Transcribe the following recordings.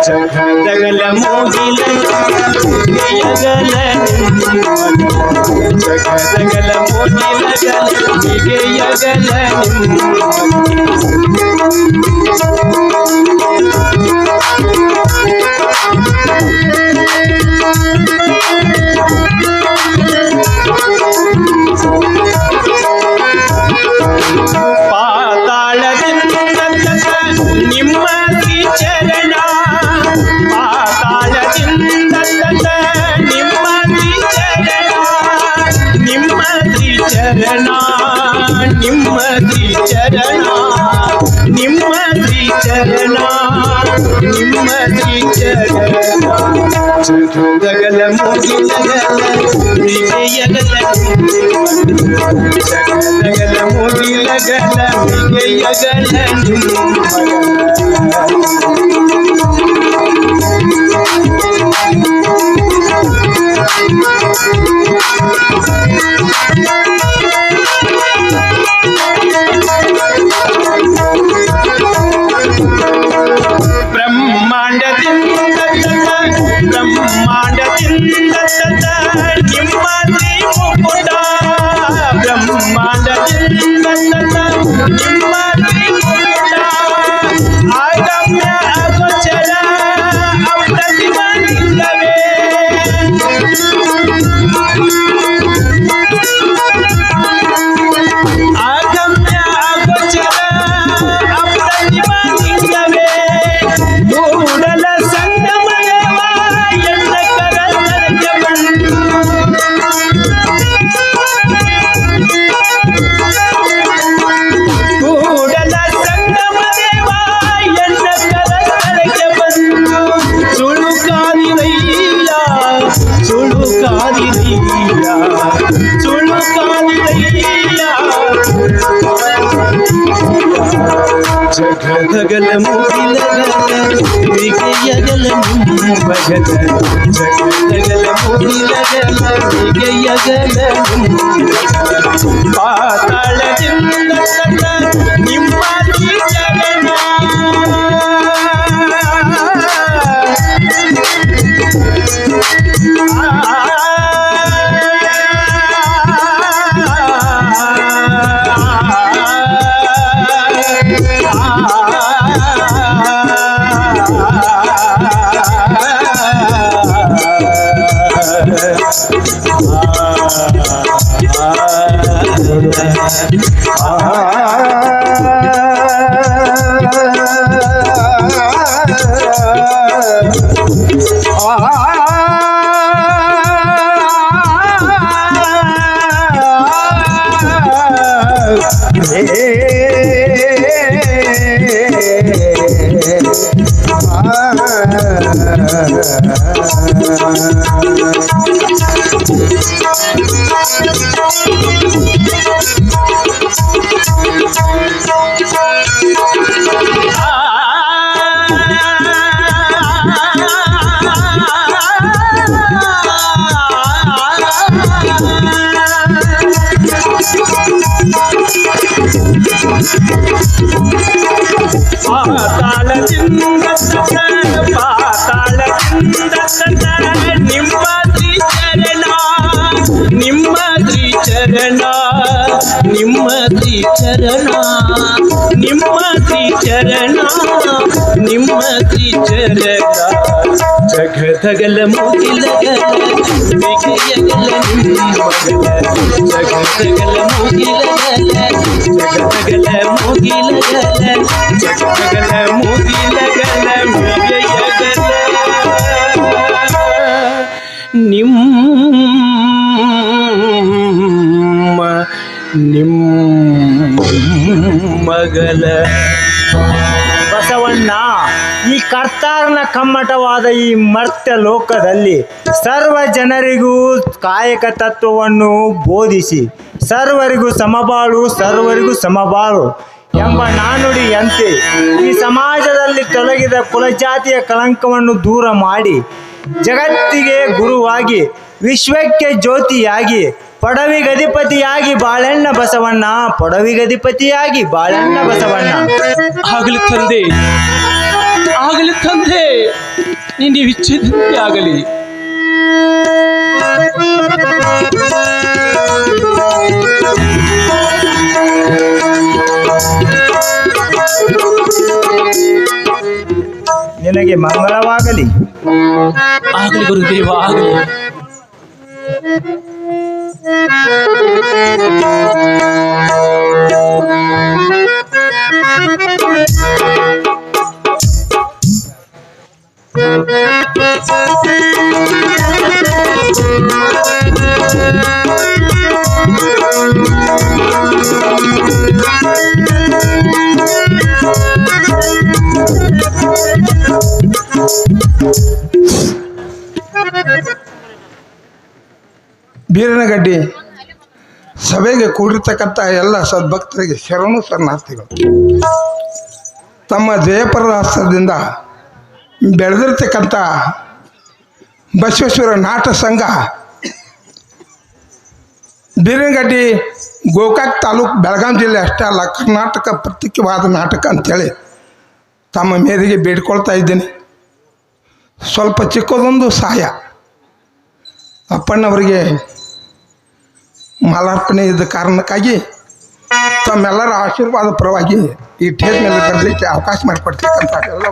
ಜಗದಗಲ ಮೂಗಿಲ ಯಗಲ ಜಗದಗಲ ಮೂಗಿಲ ಹೀಗೆ ಯಗಲ ಪಾತಾಳದಿಂದ ನಿಮ್ಮ ಶ್ರೀಚರಣ ಪಾತಾಳದಿಂದ ನಿಮ್ಮ ಶ್ರೀಚರಣ ನಿಮ್ಮ ಶ್ರೀಚರಣ ನಿಮ್ಮ ಶ್ರೀಚರಣ ನಿಮ್ಮ ಶ್ರೀಚರಣ ನಿಮ್ಮ ಶ್ರೀಚರಣ ಜಗದಗಲ ಮುಗಿಲಗಲ ವಿಜಯಗಲ ಜಗದಗಲ ಮುಗಿಲಗಲ ವಿಜಯಗಲ ಬ್ರಹ್ಮಾಂಡದಿಂದ ನಿಮ್ಮ ಶ್ರೀ ಮುಕುಟ ಬ್ರಹ್ಮಾಂಡದಿಂದ ನಿಮ್ಮ ಶ್ರೀ ಮುಕುಟ ಆಗಮ್ಯ ಅಗೋಚರ ಅಪ್ರತಿಮನಿಲ್ಲವೇ ಆಗಮ್ಯ ಅಗೋಚರ ಅಪ್ರತಿಮನಿಲ್ಲವೇ ಕೂಡಲ ಸಂಗಮದೇವ ಎಂದ ಕರತರಕ್ಕೆ ಬಂದು ಕೂಡಲ ಸಂಗಮದೇವ ಎಂದ ಕರತರಕ್ಕೆ ಬಂದು ಸುಳುಕಾದಿರಯ್ಯ ಸುಳುಕಾದಿರಯ್ಯ ಸುಳುಕಾದಿರಯ್ಯ ಜಗದಗಲ ಮುಗಿಲಗಲ ವಿಜಯಗಲ ನಿಮ್ಮ ಭಜನ ಜಗದಗಲ ಮುಗಿಲಗಲ ವಿಜಯಗಲ ಪಾತಾಳದಿಂದ ನಿಮ್ಮ ಶ್ರೀಚರಣ ಪಾತಾಳದಿಂದ ನಿಮ್ಮ ಶ್ರೀಚರಣ ನಿಮ್ಮ ಶ್ರೀಚರಣ ನಿಮ್ಮ ಶ್ರೀಚರಣ ನಿಮ್ಮ ಶ್ರೀಚರಣ ನಿಮ್ಮ ಶ್ರೀಚರಣ ಜಗದಗಲ ಮುಗಿಲಗಲ ವಿಜಯಗಲ ನಿಮ್ಮ ಜಗದಗಲ ಮುಗಿಲಗಲ ಜಗದಗಲ ಮುಗಿಲಗಲ ಜಗದಗಲ ಮುಗಿಲಗಲ ವಿಜಯಗಲ ನಿಮ್ಮಗಲ ಬಸವಣ್ಣ ಈ ಕರ್ತಾರನ ಕಮ್ಮಟವಾದ ಈ ಮರ್ತ್ಯ ಲೋಕದಲ್ಲಿ ಸರ್ವ ಜನರಿಗೂ ಕಾಯಕ ತತ್ವವನ್ನು ಬೋಧಿಸಿ ಸರ್ವರಿಗೂ ಸಮಬಾಳು ಎಂಬ ನಾನುಡಿಯಂತೆ ಈ ಸಮಾಜದಲ್ಲಿ ತೊಲಗಿದ ಕುಲಜಾತಿಯ ಕಳಂಕವನ್ನು ದೂರ ಮಾಡಿ ಜಗತ್ತಿಗೆ ಗುರುವಾಗಿ ವಿಶ್ವಕ್ಕೆ ಜ್ಯೋತಿಯಾಗಿ ಪಡವಿಗಧಿಪತಿಯಾಗಿ ಬಾಳೆಣ್ಣ ಬಸವಣ್ಣ ಪಡವಿಗಧಿಪತಿಯಾಗಿ ಬಾಳೆಣ್ಣ ಬಸವಣ್ಣ ಆಗಲಿ ತಂದೆ ನೀವು ಇಚ್ಛಿದಂತೆ ಆಗಲಿ. ನಿನಗೆ ಮಂಗಳವಾಗಲಿ. ಆಗಲಿ ಗುರುದೇವ, ಆಗಲಿ. ಬೀರನಗಡ್ಡಿ ಸಭೆಗೆ ಕೂಡಿರ್ತಕ್ಕಂಥ ಎಲ್ಲ ಸದ್ಭಕ್ತರಿಗೆ ಶರಣು ಶರಣಾರ್ಥಿಗಳು. ತಮ್ಮ ಜಯಪರದ ಹಸ್ತದಿಂದ ಬೆಳೆದಿರ್ತಕ್ಕಂಥ ಬಸವೇಶ್ವರ ನಾಟಕ ಸಂಘ ಬೀರನಗಡ್ಡಿ ಗೋಕಾಕ್ ತಾಲೂಕು ಬೆಳಗಾಂ ಜಿಲ್ಲೆ ಅಷ್ಟೇ ಅಲ್ಲ, ಕರ್ನಾಟಕ ಪ್ರತ್ಯೇಕವಾದ ನಾಟಕ ಅಂಥೇಳಿ ತಮ್ಮ ಮೇರೆಗೆ ಬೇಡ್ಕೊಳ್ತಾ ಇದ್ದೀನಿ. ಸ್ವಲ್ಪ ಚಿಕ್ಕದೊಂದು ಸಹಾಯ, ಅಪ್ಪಣ್ಣವರಿಗೆ ಮಾಲಾರ್ಪಣೆ ಇದ್ದ ಕಾರಣಕ್ಕಾಗಿ ತಮ್ಮೆಲ್ಲರ ಆಶೀರ್ವಾದ ಪರವಾಗಿ ಈ ಟೇಜ್ ಮೇಲೆ ಬರಲಿಕ್ಕೆ ಅವಕಾಶ ಮಾಡಿಕೊಡ್ತಕ್ಕಂಥ ಎಲ್ಲ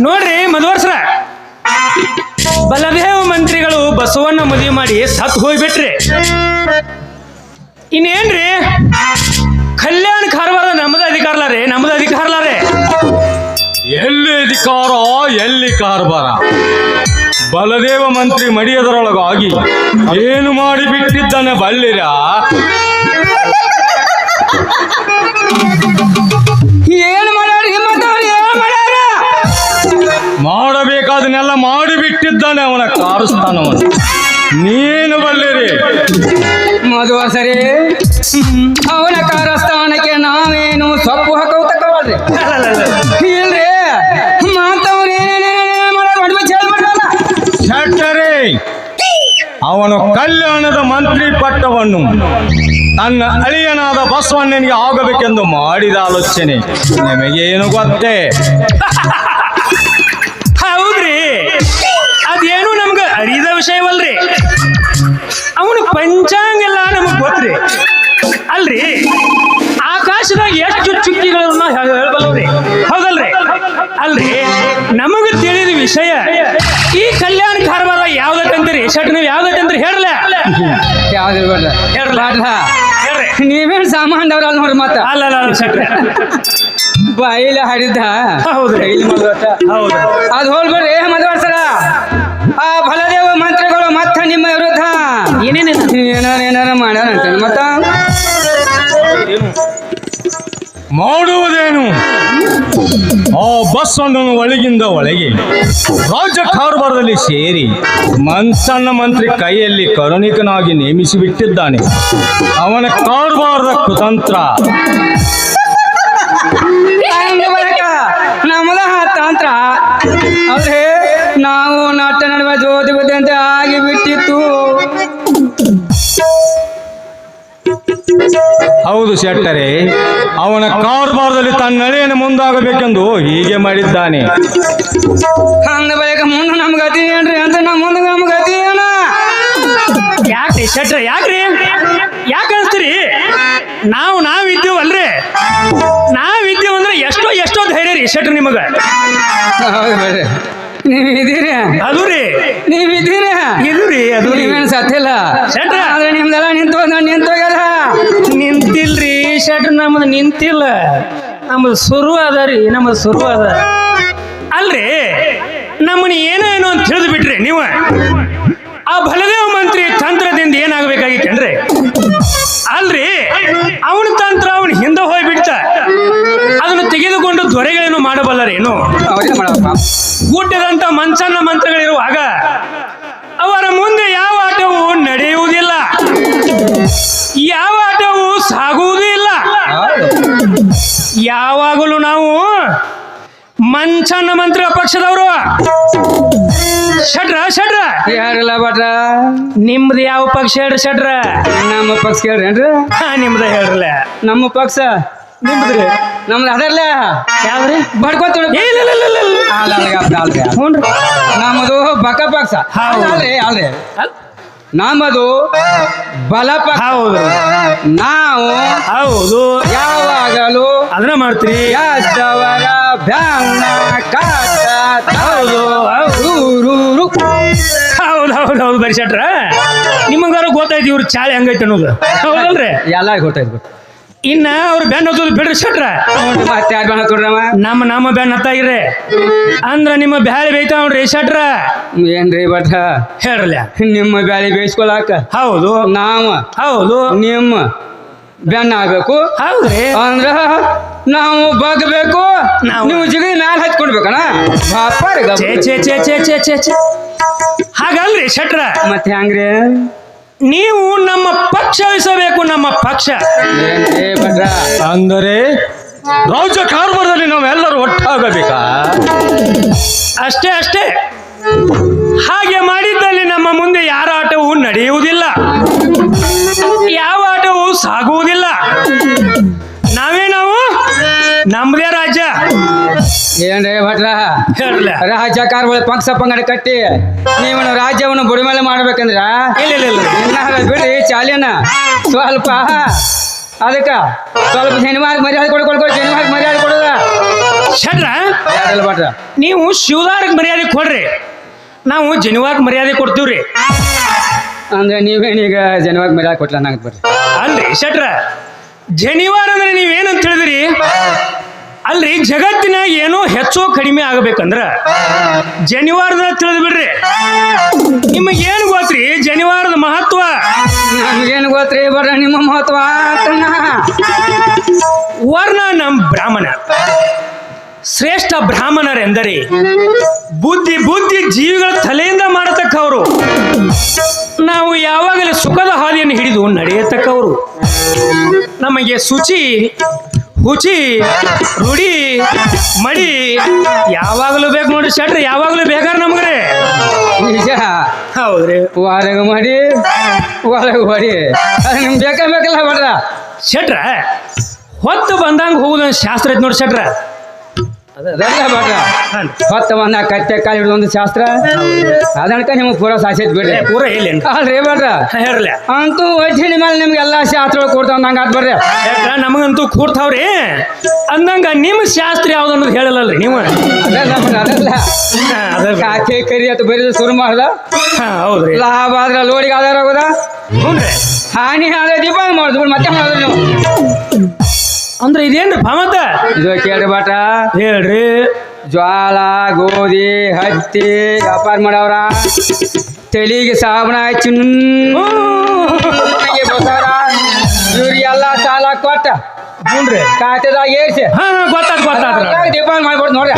ನೋಡ್ರಿ ಮಧುವರ್ಷರ, ಬಲದೇವ ಮಂತ್ರಿಗಳು ಬಸವಣ್ಣ ಮದುವೆ ಮಾಡಿ ಸತ್ ಹೋಗ್ಬಿಟ್ರಿ. ಇನ್ನೇನ್ರಿ ಕಲ್ಯಾಣ ಕಾರವಾರ ನಮ್ಮದ ಅಧಿಕಾರಲಾರೆ, ನಮ್ಮದ ಅಧಿಕಾರಲಾರೆ. ಎಲ್ಲಿ ಅಧಿಕಾರ ಎಲ್ಲಿ ಕಾರವಾರ? ಬಲದೇವ ಮಂತ್ರಿ ಮಡಿಯದರೊಳಗಾಗಿ ಏನು ಮಾಡಿ ಬಿಟ್ಟಿದ್ದಾನೆ ಬಲ್ಲಿರ? ಏನು ಮಾಡ್ಯಾರ? ಮಾಡಬೇಕಾದನ್ನೆಲ್ಲ ಮಾಡಿಬಿಟ್ಟು ಕಾರಸ್ಥಾನವನ್ನು ನೀನು ಬಲ್ಲಿರಿ. ಮದುವ ಸರಿ ಅವನ ಕಾರಸ್ಥಾನಕ್ಕೆ ನಾವೇನು ಸೊಪ್ಪು ಹಾಕೋತಕ್ಕವಲ್ರಿ ಇಲ್ರಿ ಮಾತವ್ರು ಏನೇನೇನೇನು ಮಾಡೋದು ಹೇಳ್ಬಿಡಲ್ಲ. ಶೆಟ್ಟರೇ, ಅವನು ಕಲ್ಯಾಣದ ಮಂತ್ರಿ ಪಟ್ಟವನ್ನು ತನ್ನ ಅಳಿಯನಾದ ಬಸವಣ್ಣನಿಗೆ ಆಗಬೇಕೆಂದು ಮಾಡಿದ ಆಲೋಚನೆ ನಿಮಗೇನು ಗೊತ್ತೇ? ಹೌದ್ರಿ, ಅದೇನು ನಮ್ಗ ಅರಿದ ವಿಷಯವಲ್ರಿ. ಅವನು ಪಂಚಾಂಗ ಎಲ್ಲ ನಮಗ್ ಗೊತ್ತ್ರಿ. ಅಲ್ರಿ, ಆಕಾಶದಾಗ ಎಷ್ಟು ಚುಕ್ಕಿಗಳನ್ನ ಹೇಳ್ಬಲ್ಲವ್ರಿ, ಹೌದಲ್ರಿ? ಅಲ್ರಿ, ನಮಗ ತಿಳಿದ ವಿಷಯ ಈ ಕಲ್ಯಾಣ ಕಾರವಾರ ಯಾವ್ದಕ್ಕಂತೀರಿ? ಶಟ್ ನೀವು ಯಾವ್ದಕ್ಕಂತೀರಿ ಹೇಳಲ್ಲ? ಯಾವ್ದು ಹೇಳ್ರಿ. ನೀವೇನು ಸಾಮಾನ್ಯವ್ರ ಅಲ್ಲ ನೋಡ್ರಿ ಮತ್ತ ಅಲ್ಲ ಶಟ್ರೆ, ಬಾಯಿಲೆ ಹಾಡಿದ್ದ ಹೌದ್ರಿ, ಹೌದು. ಅದು ಹೋಲ್ಬೇಡ್ರಿ ಮದುವೆ ಸರ. ಆ ಫಲದೇವ ಮಂತ್ರಿಗಳು ಮತ್ತ ನಿಮ್ಮ ವಿರುದ್ಧ ಏನಾರ ಮಾಡ್ಯಾರಂತ ಮತ್ತ ಮಾಡುವುದೇನು? ಆ ಬಸವಣ್ಣನು ಒಳಗಿಂದ ಒಳಗೆ ರಾಜ್ಯ ಕಾರ್ಭಾರದಲ್ಲಿ ಸೇರಿ ಮಂಚಣ್ಣ ಮಂತ್ರಿ ಕೈಯಲ್ಲಿ ಕರುಣಿಕನಾಗಿ ನೇಮಿಸಿಬಿಟ್ಟಿದ್ದಾನೆ. ಅವನ ಕಾರ್ಭಾರದ ಕುತಂತ್ರ ನಮ್ಮದ ತಂತ್ರ ಅಲ್ರಿ. ನಾವು ನಾಟ್ಯ ನಡುವೆ ಜ್ಯೋತಿ ಬುದ್ಧಂತೆ ಆಗಿ ಬಿಟ್ಟಿತ್ತು. ಹೌದು ಶೆಟ್ಟರೆ, ಅವನ ಕಾರ್ಭಾರದಲ್ಲಿ ತನ್ನ ಅಳಿಯನ ಮುಂದಾಗಬೇಕೆಂದು ಹೀಗೆ ಮಾಡಿದ್ದಾನೆ. ಹಂಗ ಬಳಿಕ ಮುಂದೆ ನಮ್ ಗತಿ ಏನ್ರಿ ಅಂತ ಮುಂದೆ ನಮ್ ಗತಿ ಏನ? ಯಾಕ್ರಿ ಶೆಟ್ರ, ಯಾಕ್ರಿ ಯಾಕೆ ಅನ್ಸ್ತೀರಿ? ನಾವಿದ್ದೀವಲ್ರಿ, ನಾವಿದ್ದೀವಿ ಅಂದ್ರೆ ಎಷ್ಟೋ ಧೈರ್ಯ ರೀ ಶೆಟ್ರ ನಿಮಗ. ಹೌದು ಬೇಡ್ರಿ, ನೀವ್ ಇದೀರಿ, ಅದು ರೀ, ನೀವಿದ್ದೀರಿ, ಇದು ರೀ, ಅದು ನೀವೇನು ಸತ್ತಿಲ್ಲ ಶೆಟ್ರ. ಆದ್ರೆ ನಿಮ್ದೆಲ್ಲ ನಿಂತೋಗ್ಯಾರ. ನಿಂತಿಲ್ರಿ ಶೆಟ್ರ, ನಮ್ದು ನಿಂತಿಲ್ಲ. ನಮ್ದು ಶುರು ಅದ ರೀ, ನಮ್ದು ಶುರು ಅದ. ಅಲ್ರಿ, ನಮ್ಮನ್ನ ಏನೋ ಅಂತ ತಿಳಿದು ಬಿಟ್ರಿ ನೀವು. ಆ ಬಲದೇವ ಮಂತ್ರಿ ತಂತ್ರದಿಂದ ಏನಾಗಬೇಕಾಗಿತ್ತೇನ್ರಿ? ಅಲ್ರಿ, ಅವನ ತಂತ್ರ ಅವನ ಹಿಂದೆ ಹೋಗ್ಬಿಡ್ತ. ಅದನ್ನು ತೆಗೆದುಕೊಂಡು ದೊರೆಗಳೇನು ಮಾಡಬಲ್ಲರೇನು? ಗುಡ್ಡದಂತ ಮಂಚಣ್ಣ ಮಂತ್ರಗಳಿರುವಾಗ ಅವರ ಮುಂದೆ ಯಾವ ಆಟವೂ ನಡೆಯುವುದಿಲ್ಲ, ಯಾವ ಆಟವೂ ಸಾಗುವುದೂ ಇಲ್ಲ. ಯಾವಾಗಲೂ ನಾವು ಮಂಚಣ್ಣ ಮಂತ್ರ ಪಕ್ಷದವರು. ಶಟ್ರ ಯಾರಿಲ್ಲ ಭಟ್ರ, ನಿಮ್ದು ಯಾವ ಪಕ್ಷ ಹೇಳ್ರಿ ಶಟ್ರ? ನಮ್ಮ ಪಕ್ಷ ಹೇಳ್ರೇನ್ರಿ? ನಿಮ್ದ ಹೇಳ್ರಲ್ಲ. ನಮ್ಮ ಪಕ್ಷ ನಿಮ್ದ್ರಿ? ನಮ್ದು ಅದರ್ಲ ಯಾವ್ದ್ರಿ? ಬಡ್ಕೊತ ಹ್ಞೂನ್ರಿ. ನಮ್ಮದು ಬಕ ಪಕ್ಷ. ಅಲ್ರಿ, ನಮ್ಮದು ಬಲ ಪಕ್ಷ. ಹೌದು, ನಾವು ಹೌದು, ಯಾವಾಗಲೂ ಅದನ್ನ ಮಾಡ್ತೀರಿ. ಯಾದವರ ಬ್ಯಾನ್ನ ಕಾಟ ಹೌದು ಹೌದು ಬರಿ ಶೆಟ್ರ, ನಿಮಗಾರ ಗೊತ್ತಾಯ್ತು ಇವ್ರ ಚಾಳಿ ಹಂಗೈತೆ ಅನ್ನೋದು, ಹೌದಲ್ರಿ? ಎಲ್ಲ ಗೊತ್ತಾಯ್ತು. ಇನ್ನ ಅವ್ರು ಬೆನ್ನ ಹತ್ತೋದು ಬಿಡ್ರಿ ಶೆಟ್ರ. ಮತ್ತೆ ಯಾರು ಬೆನ್ನ ಹತ್ತೋಡ್ರವ? ನಮ್ಮ ಬೆನ್ನ ಹತ್ತಾಗಿರ್ರಿ ಅಂದ್ರ ನಿಮ್ಮ ಬ್ಯಾಳಿ ಬೇಯ್ತಾ ನೋಡ್ರಿ ಶೆಟ್ರ. ಏನ್ರಿ ಭಟ್ರ ಹೇಳ್ರಲ್ಲ. ನಿಮ್ಮ ಬ್ಯಾಳಿ ಬೇಯಿಸ್ಕೊಳಕ ಹೌದು, ಹೌದು, ನಿಮ್ಮ ಬೆನ್ನ ಆಗ್ಬೇಕು. ಹೌದ್ರಿ. ಅಂದ್ರ ನಾವು ಬಗ್ಬೇಕು, ನೀವು ಜಿಗಿದ ಮ್ಯಾಲ ಹಚ್ಕೊಡ್ಬೇಕಣ. ಹಾಗಲ್ರಿ ಶೆಟ್ರ. ಮತ್ತೆ ಹಂಗ್ರಿ ನೀವು ನಮ್ಮ ಪಕ್ಷ ವಹಿಸಬೇಕು, ನಮ್ಮ ಪಕ್ಷ. ಏನ್ರಿ ಭಟ್ರ? ಅಂದರೆ ರಾಜ್ಯ ಕಾರ್ಭಾರದಲ್ಲಿ ನಾವೆಲ್ಲರೂ ಒಟ್ಟಾಗಬೇಕಾ? ಅಷ್ಟೇ. ಹಾಗೆ ಮಾಡಿದ್ದಲ್ಲಿ ನಮ್ಮ ಮುಂದೆ ಯಾರ ಆಟವೂ ನಡೆಯುವುದಿಲ್ಲ, ಯಾವ ಆಟವೂ ಸಾಗುವುದಿಲ್ಲ. ನಾವು ನಮ್ಮದೇ ರಾಜ್ಯ. ಏನ್ರಿ ಭಟ್ರ? ಹೇಳಲ್ಲ. ರಾಜ್ಯ ಕಾರ್ಬಾರ ಪಕ್ಷ ಪಂಗಡ ಕಟ್ಟಿ ನೀವು ರಾಜ್ಯವನ್ನು ಬುಡಿಮೇಲೆ ಮಾಡ್ಬೇಕಂದ್ರ ಇಲ್ಲ ಬಿಡ್ರಿ ಚಾಲಿನ ಸ್ವಲ್ಪ ಅದಕ್ಕ ಸ್ವಲ್ಪ ಶನಿವಾರ ಮರ್ಯಾದೆ ಕೊಡ್ಕೊಳ್ಕೊಳ್. ಶನಿವಾರ ಮರ್ಯಾದೆ ಕೊಡೋದ ಶೆಟ್ರ, ಭಟ್ರ ನೀವು ಶಿವದಾರಕ್ಕೆ ಮರ್ಯಾದೆ ಕೊಡ್ರಿ, ನಾವು ಜನಿವಾರಕ್ಕೆ ಮರ್ಯಾದೆ ಕೊಡ್ತೀವ್ರಿ. ಅಂದ್ರೆ ನೀವೇನೀಗ ಜನವಾಗಿ ಮರ್ಯಾದೆ ಕೊಟ್ಲ ನಂಗೆ ಬರ್ರಿ. ಅಲ್ರಿ ಶೆಟ್ರ, ಜನಿವಾರ ಅಂದ್ರೆ ನೀವೇನಂತ ಹೇಳಿದ್ರಿ? ಅಲ್ರಿ, ಜಗತ್ತಿನಾಗ ಏನೋ ಹೆಚ್ಚೋ ಕಡಿಮೆ ಆಗಬೇಕಂದ್ರ ಜನಿವಾರದ ತಿಳಿದು ಬಿಡ್ರಿ. ನಿಮಗೇನು ಗೊತ್ತ್ರಿ ಜನಿವಾರದ ಮಹತ್ವ? ನಮ್ಗೇನು ಗೊತ್ತ್ರಿ ಬರ್ರ ನಿಮ್ಮ ಮಹತ್ವ? ವರ್ಣ ನಮ್ಮ ಬ್ರಾಹ್ಮಣ, ಶ್ರೇಷ್ಠ ಬ್ರಾಹ್ಮಣರೆಂದರೆ ಬುದ್ಧಿ ಬುದ್ಧಿ ಜೀವಿಗಳ ತಲೆಯಿಂದ ಮಾಡತಕ್ಕವರು. ನಾವು ಯಾವಾಗಲೂ ಸುಖದ ಹಾದಿಯನ್ನು ಹಿಡಿದು ನಡೆಯತಕ್ಕವರು. ನಮಗೆ ಶುಚಿ ಹುಚಿ ರೂಢಿ ಮಡಿ ಯಾವಾಗಲೂ ಬೇಕು ನೋಡ್ರಿ ಶೆಟ್ರಿ, ಯಾವಾಗಲೂ ಬೇಕಾರೆ ನಮಗ್ರಿ. ನಿಜ. ಹೌದ್ರಿ. ಹೊರಗೆ ಮಾಡಿ ಒಳಗೆ ಹೊಡಿ, ಅದು ನಿಮ್ಗೆ ಬೇಕಲ್ಲ ಬೇಡ್ರ ಶೆಟ್ರ ಹೊತ್ತು ಬಂದಂಗ ಹೋಗುದ ಶಾಸ್ತ್ರ ಐತಿ ನೋಡಿ ಶೆಟ್ರ. ಅದಲ್ಲ ಬೇಡ್ರ ಹೊತ್ತ ಬಂದ ಕತ್ತೆ ಕಾಲು ಹಿಡಿದು ಒಂದು ಶಾಸ್ತ್ರ ಅದನ್ಕ ನಿಮ್ಗೆ ಪೂರ ಸಾಸೈತ್ ಬಿಡ್ರಿ. ಪೂರ ಹೇಳೇನು ಅಲ್ರಿ ಬೇಡ್ರ ಹೇಳ್ರಿ. ಅಂತೂ ವಜ್ಜಿನ ಮೇಲೆ ನಿಮ್ಗೆ ಎಲ್ಲಾ ಶಾಸ್ತ್ರಗಳು ಕೊಡ್ತಾವ ನಂಗೆ ಆತ್ ಬರ್ರಿ. ಶೆಟ್ರ ನಮಗಂತೂ ಕೂಡ್ತಾವ್ರಿ ಅಂದಂಗ ನಿಮ್ ಶಾಸ್ತ್ರ ಯಾವ್ದು ಅನ್ನೋದು ಹೇಳಲ್ಲಲ್ರಿ ನೀವು. ಅದಲ್ಲ ಅದಲ್ಲ ಕಾಕೆ ಕರಿ ಅಂತ ಬರೀದು ಶುರು ಮಾಡ್ದ. ಹೌದ್ರಿ. ಲಾಭ ಆದ್ರ ಲೋಡಿಗೆ ಆಧಾರ ಆಗೋದ, ಹ್ಞೂನ್ರಿ. ಹಾನಿ ಆದ್ರೆ ದೀಪಾವಳಿ ಮಾಡುದು ಮತ್ತೆ ಮಾಡಿದ್ರಿ ನೀವು. ಅಂದ್ರೆ ಇದೇನ್ರಿ ಭಾಮತ? ಇದು ಕೇಳ್ರಿ ಬಾಟ, ಹೇಳ್ರಿ. ಜ್ವಾಳ ಗೋಧಿ ಹತ್ತಿ ವ್ಯಾಪಾರ ಮಾಡವ್ರ, ತೆಲಿಗೆ ಸಾಬಣ ಹಚ್ಚಿ ಬಸವರ ಇವ್ರಿಗೆಲ್ಲ ಸಾಲ ಕೊಟ್ಟ ಹ್ಞೂನ್ರಿ. ಖಾತೆದಾಗ ಏರ್ಸಿ ಗೊತ್ತಾದ್ ದೀಪಾವಳಿ ಮಾಡ್ಕೊಡ್ ನೋಡ್ರಿ.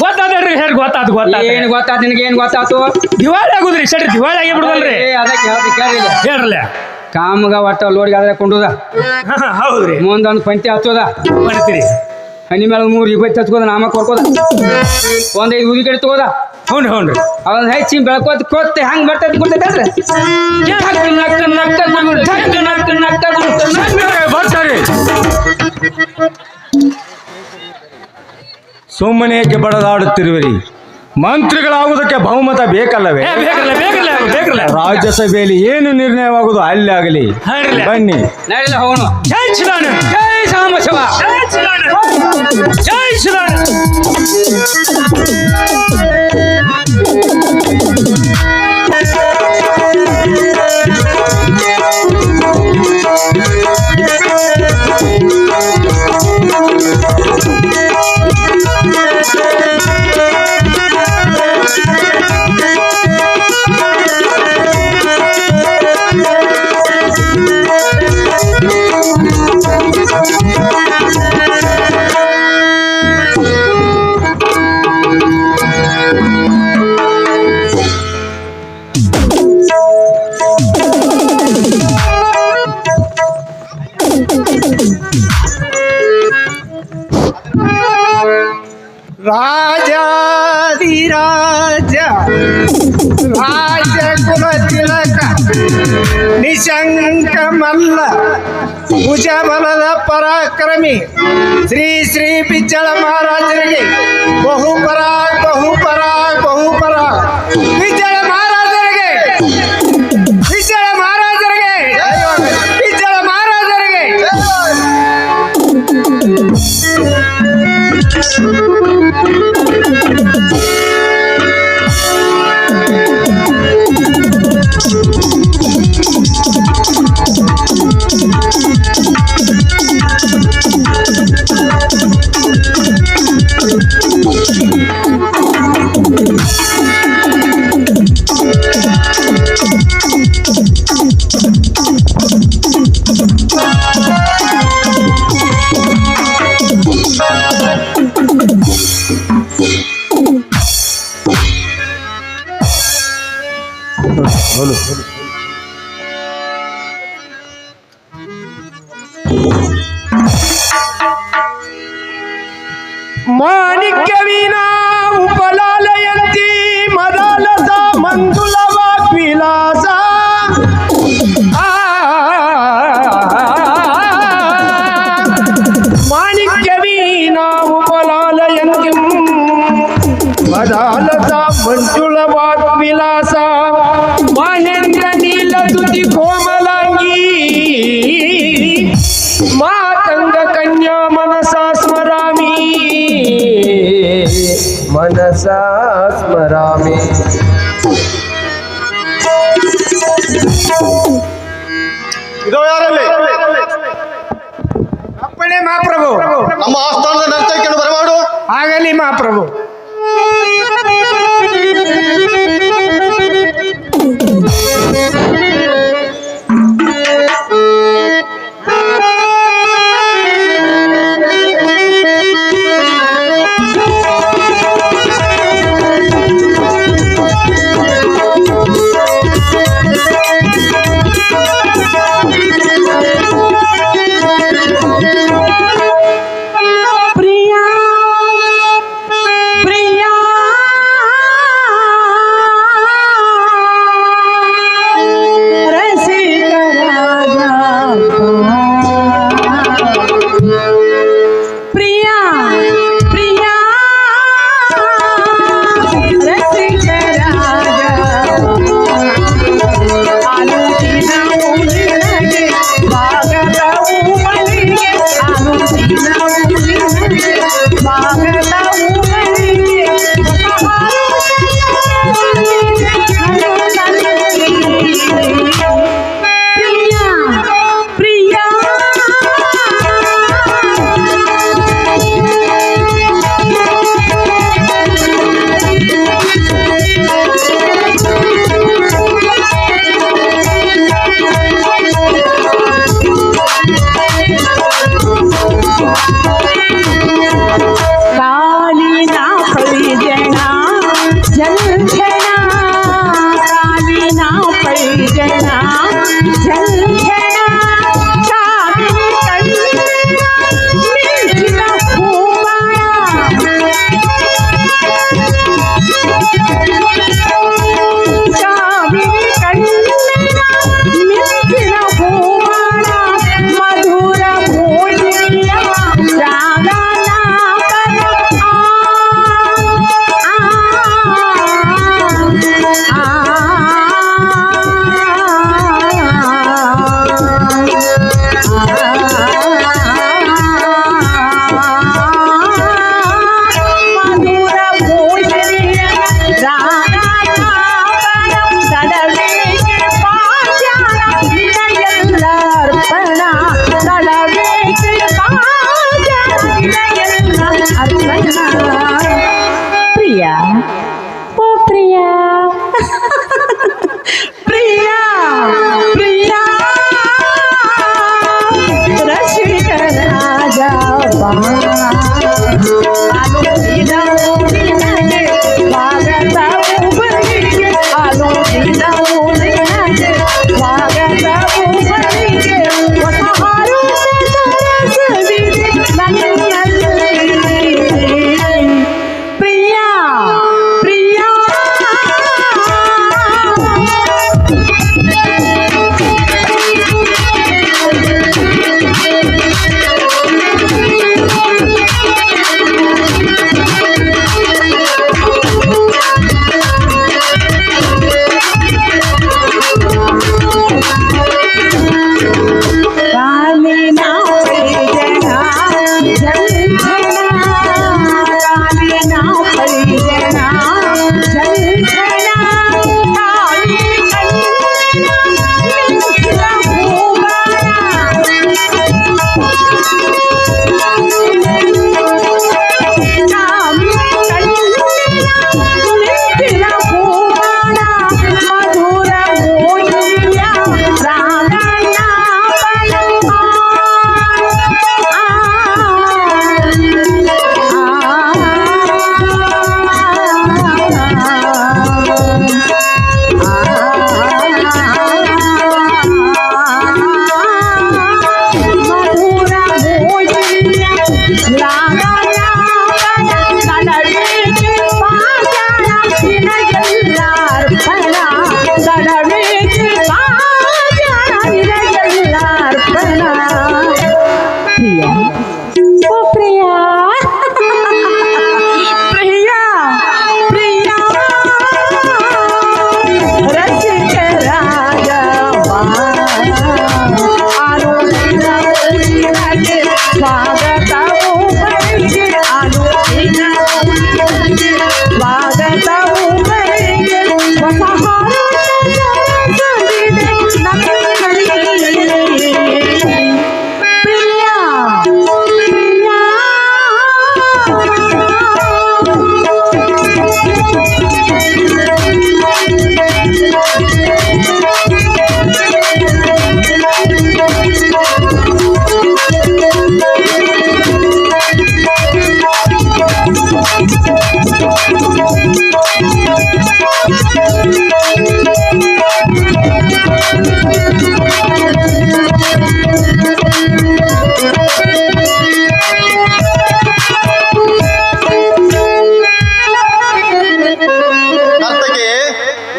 ಗೊತ್ತಾದ್ರಿ ಸರ್, ಗೊತ್ತಾದ್ ಏನ್ ಗೊತ್ತಾತ್ ನಿನಗೆ? ಏನ್ ಗೊತ್ತಾತು? ದಿವಾಳಿ ಆಗುದ್ರಿ ಸರ್, ದಿವಾಳಿ ಆಗಿ ಬಿಡುದಲ್ರಿ. ಅದಕ್ಕೆ ಕೇಳಿಲ್ಲ ಹೇಳ್ರಲ್ಲ. ಕಾಮಗ ಒಟ್ಟ ಲೋಡ್ಗೆ ಆದ್ರೆ ಕೊಂಡುದ, ಹೌದ್ರಿ. ಮುಂದೊಂದು ಪಂಚೆ ಹಚ್ಚೋದ, ಮಾಡ್ತೀರಿ. ಹಣ್ಣಿ ಮೇಲೆ 3 ಇಪ್ಪತ್ತು ಹಚ್ಕೋದ, ನಾಮ ಕೊಡ್ಕೋದ, 1 5 ಊದಿ ಕಡೆ ತಗೋದ. ಹ್ಞೂನ್ರಿ. ಅವನ್ ಹೆಚ್ಚಿ ಬೆಳ್ಕೋತ ಕೊತ್ತೆ ಹಂಗ್ ಬರ್ತೈತಿ ಕೊಡ್ತೈತಲ್ರಿ. ಬರ್ತಾರೆ. ಸುಮ್ಮನೆ ಏಕೆ ಬಡದಾಡುತ್ತಿರುವಿರಿ? ಮಂತ್ರಿಗಳಾಗುವುದಕ್ಕೆ ಬಹುಮತ ಬೇಕಲ್ಲವೇ? ಬೇಕಲ್ಲ. ರಾಜ್ಯಸಭೆಯಲ್ಲಿ ಏನು ನಿರ್ಣಯವಾಗುವುದು ಅಲ್ಲಿ ಆಗಲಿ. ಬನ್ನಿ ನಡಿಲ್ಲ ಹೋಗೋಣ. ಜೈ ಶ್ರೀರಾಮ. ಜೈ ಸಾಂಬಶಿವ. ಜೈ ಶ್ರೀರಾಮ. ಜೈ ಶ್ರೀರಾಮ. ರಾಜಾಧಿರಾಜ ರಾಜ ಕುಲ ತಿಲಕ ನಿಶಂಕ ಮಲ್ಲ ಭುಜಬಲದ ಪರಾಕ್ರಮಿ ಶ್ರೀ ಶ್ರೀ ಬಿಜ್ಜಳ ಮಹಾರಾಜರಿಗೆ ಬಹುಪರ ಬಿಜ್ಜಳ ಮಹಾರಾಜರಿಗೆ ಬಿಜ್ಜಳ ಮಹಾರಾಜರಿಗೆ ಬಿಜ್ಜಳ ಮಹಾರಾಜರಿಗೆ. ಮಾಣಿಕ್ಯ ವೀಣಾ ಉಪಲಾಲಯಂತಿ ಮದಾಲಸ ಮಂಜುಳ ವಾಗ್ವಿಲಾಸ ಮಾಣಿಕ್ಯ ವೀಣಾ ಉಪಲಾಲಯಂತಿ ಮದಾಲಸ ಮಂಜುಳ ವಾಗ್ವಿಲಾಸ ಮಹೇಂದ್ರ ನೀಲ ತುಟಿ ಕೋಮಲಾಂಗಿ ಮಾತಂಗ ಕನ್ಯಾ ಮನಸಾ ಸ್ಮರಾಮಿ ಇದು ಯಾರಲ್ಲಿ? ಅಪ್ಪಣೆ ಮಹಾಪ್ರಭು. ನಮ್ಮ ಆಸ್ಥಾನದ ನರ್ತಕಿಯನ್ನು ಬರಮಾಡು. ಆಗಲಿ ಮಹಾಪ್ರಭು.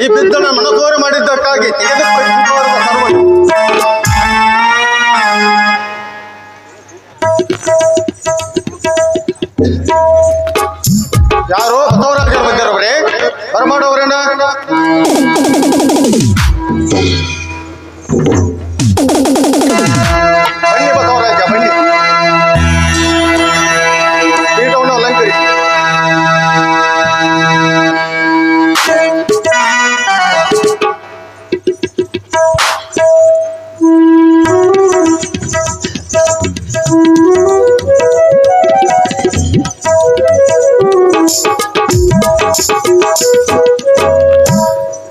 ಈ ಬಿದ್ದನ ಮನಸೋರೆ ಮಾಡಿದ್ದಕ್ಕಾಗಿ ತೆಗೆದುಕೊಳ್ಳುವ ಸರ್ವನು ಯಾರೋ ಬಸವರಾಜ ಬಂದಿರೋವ್ರೆ ಬರಮಾಡೋವ್ರೇನ ಬನ್ನಿ ಬಸವರಾಜ ಬನ್ನಿ ಪೀಠವನ್ನು ಅಲಂಕರಿಸಿ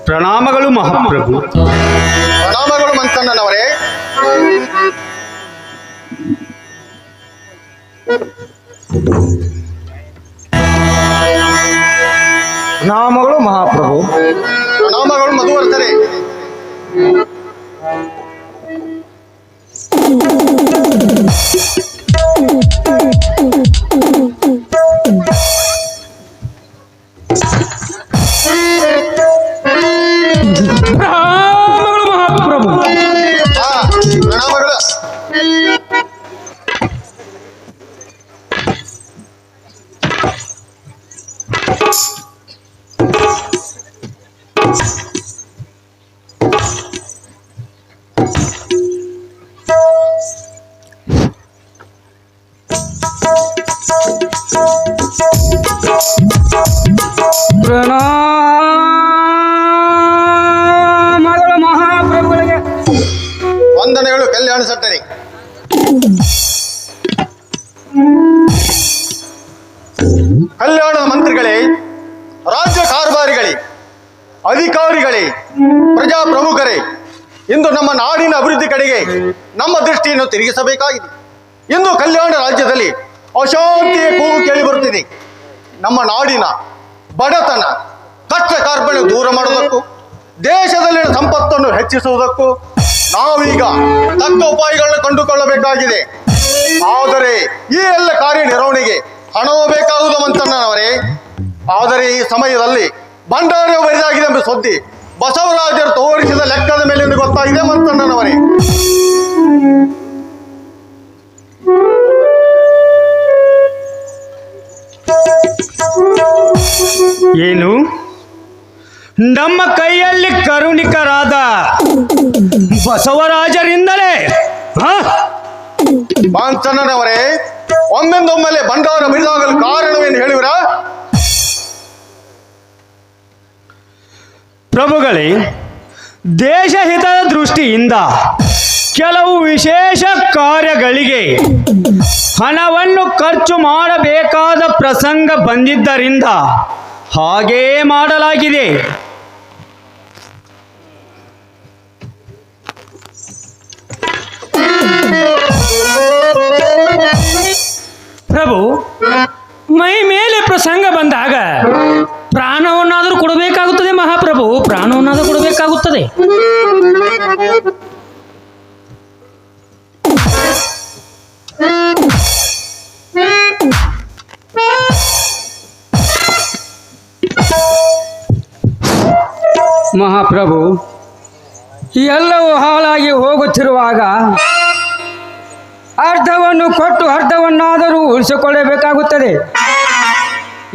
ಪ್ರಣಾಮಗಳು ಮಹಾಪ್ರಭು. ಪ್ರಣಾಮಗಳು ಮಂತಣ್ಣನವರೇ. ಪ್ರಣಾಮಗಳು ಮಹಾಪ್ರಭು. ಪ್ರಣಾಮಗಳು ಮಧುವರ್ಧನೆ. ಮಹಾಪ್ರಭು. ಪ್ರಣಾಮಗಳು. ಪ್ರಣಾಮಗಳು ಮಹಾಪ್ರಭುಗಳಿಗೆ. ವಂದನೆಗಳು ಕಲ್ಯಾಣ ಸಟ್ಟರಿ. ಕಲ್ಯಾಣದ ಮಂತ್ರಿಗಳೇ, ರಾಜ್ಯ ಕಾರ್ಯಭಾರಿಗಳೇ, ಅಧಿಕಾರಿಗಳೇ, ಪ್ರಜಾಪ್ರಮುಖರೇ, ಇಂದು ನಮ್ಮ ನಾಡಿನ ಅಭಿವೃದ್ಧಿ ಕಡೆಗೆ ನಮ್ಮ ದೃಷ್ಟಿಯನ್ನು ತಿರುಗಿಸಬೇಕಾಗಿದೆ. ಇಂದು ಕಲ್ಯಾಣ ರಾಜ್ಯದಲ್ಲಿ ಅಶಾಂತಿಯ ಕೂಗು ಕೇಳಿ ಬರುತ್ತಿದೆ. ನಮ್ಮ ನಾಡಿನ ಬಡತನ ಕಷ್ಟ ಕಾರ್ಪಣ್ಯ ದೂರ ಮಾಡುವುದಕ್ಕೂ ದೇಶದಲ್ಲಿನ ಸಂಪತ್ತನ್ನು ಹೆಚ್ಚಿಸುವುದಕ್ಕೂ ನಾವೀಗ ತಕ್ಕ ಉಪಾಯಗಳನ್ನು ಕಂಡುಕೊಳ್ಳಬೇಕಾಗಿದೆ. ಆದರೆ ಈ ಎಲ್ಲ ಕಾರ್ಯನಿರ್ವಹಣೆಗೆ ಹಣವೂ ಬೇಕಾಗುವುದು ಮಂತಣ್ಣನವರೇ. ಆದರೆ ಈ ಸಮಯದಲ್ಲಿ ಭಂಡಾರ ಬರಿದಾಗಿದೆ ಎಂಬ ಸುದ್ದಿ ಬಸವರಾಜರು ತೋರಿಸಿದ ಲೆಕ್ಕದ ಮೇಲೆ ಗೊತ್ತಾಗಿದೆ ಮಂತಣ್ಣನವರೇ. ಏನು ನಮ್ಮ ಕೈಯಲ್ಲಿ ಕರುಣಿಕರಾದ ಬಸವರಾಜರಿಂದಲೇ ಮಂತಣ್ಣನವರೇ, ಒಮ್ಮೆಂದೊಮ್ಮೆಲೆ ಭಂಡಾರ ಬರಿದಾಗಲು ಕಾರಣವೇನು ಹೇಳಿವಿರಾ? ಪ್ರಭುಗಳೇ, ದೇಶಹಿತದ ದೃಷ್ಟಿಯಿಂದ ಕೆಲವು ವಿಶೇಷ ಕಾರ್ಯಗಳಿಗೆ ಹಣವನ್ನು ಖರ್ಚು ಮಾಡಬೇಕಾದ ಪ್ರಸಂಗ ಬಂದಿದ್ದರಿಂದ ಹಾಗೇ ಮಾಡಲಾಗಿದೆ. ಪ್ರಭು, ಮೈ ಮೇಲೆ ಪ್ರಸಂಗ ಬಂದಾಗ ಪ್ರಾಣವನ್ನಾದರೂ ಕೊಡಬೇಕಾಗುತ್ತದೆ ಮಹಾಪ್ರಭು, ಪ್ರಾಣವನ್ನಾದರೂ ಕೊಡಬೇಕಾಗುತ್ತದೆ. ಮಹಾಪ್ರಭು, ಎಲ್ಲವೂ ಹಾಳಾಗಿ ಹೋಗುತ್ತಿರುವಾಗ ಅರ್ಧವನ್ನು ಕೊಟ್ಟು ಅರ್ಧವನ್ನಾದರೂ ಉಳಿಸಿಕೊಳ್ಳಬೇಕಾಗುತ್ತದೆ.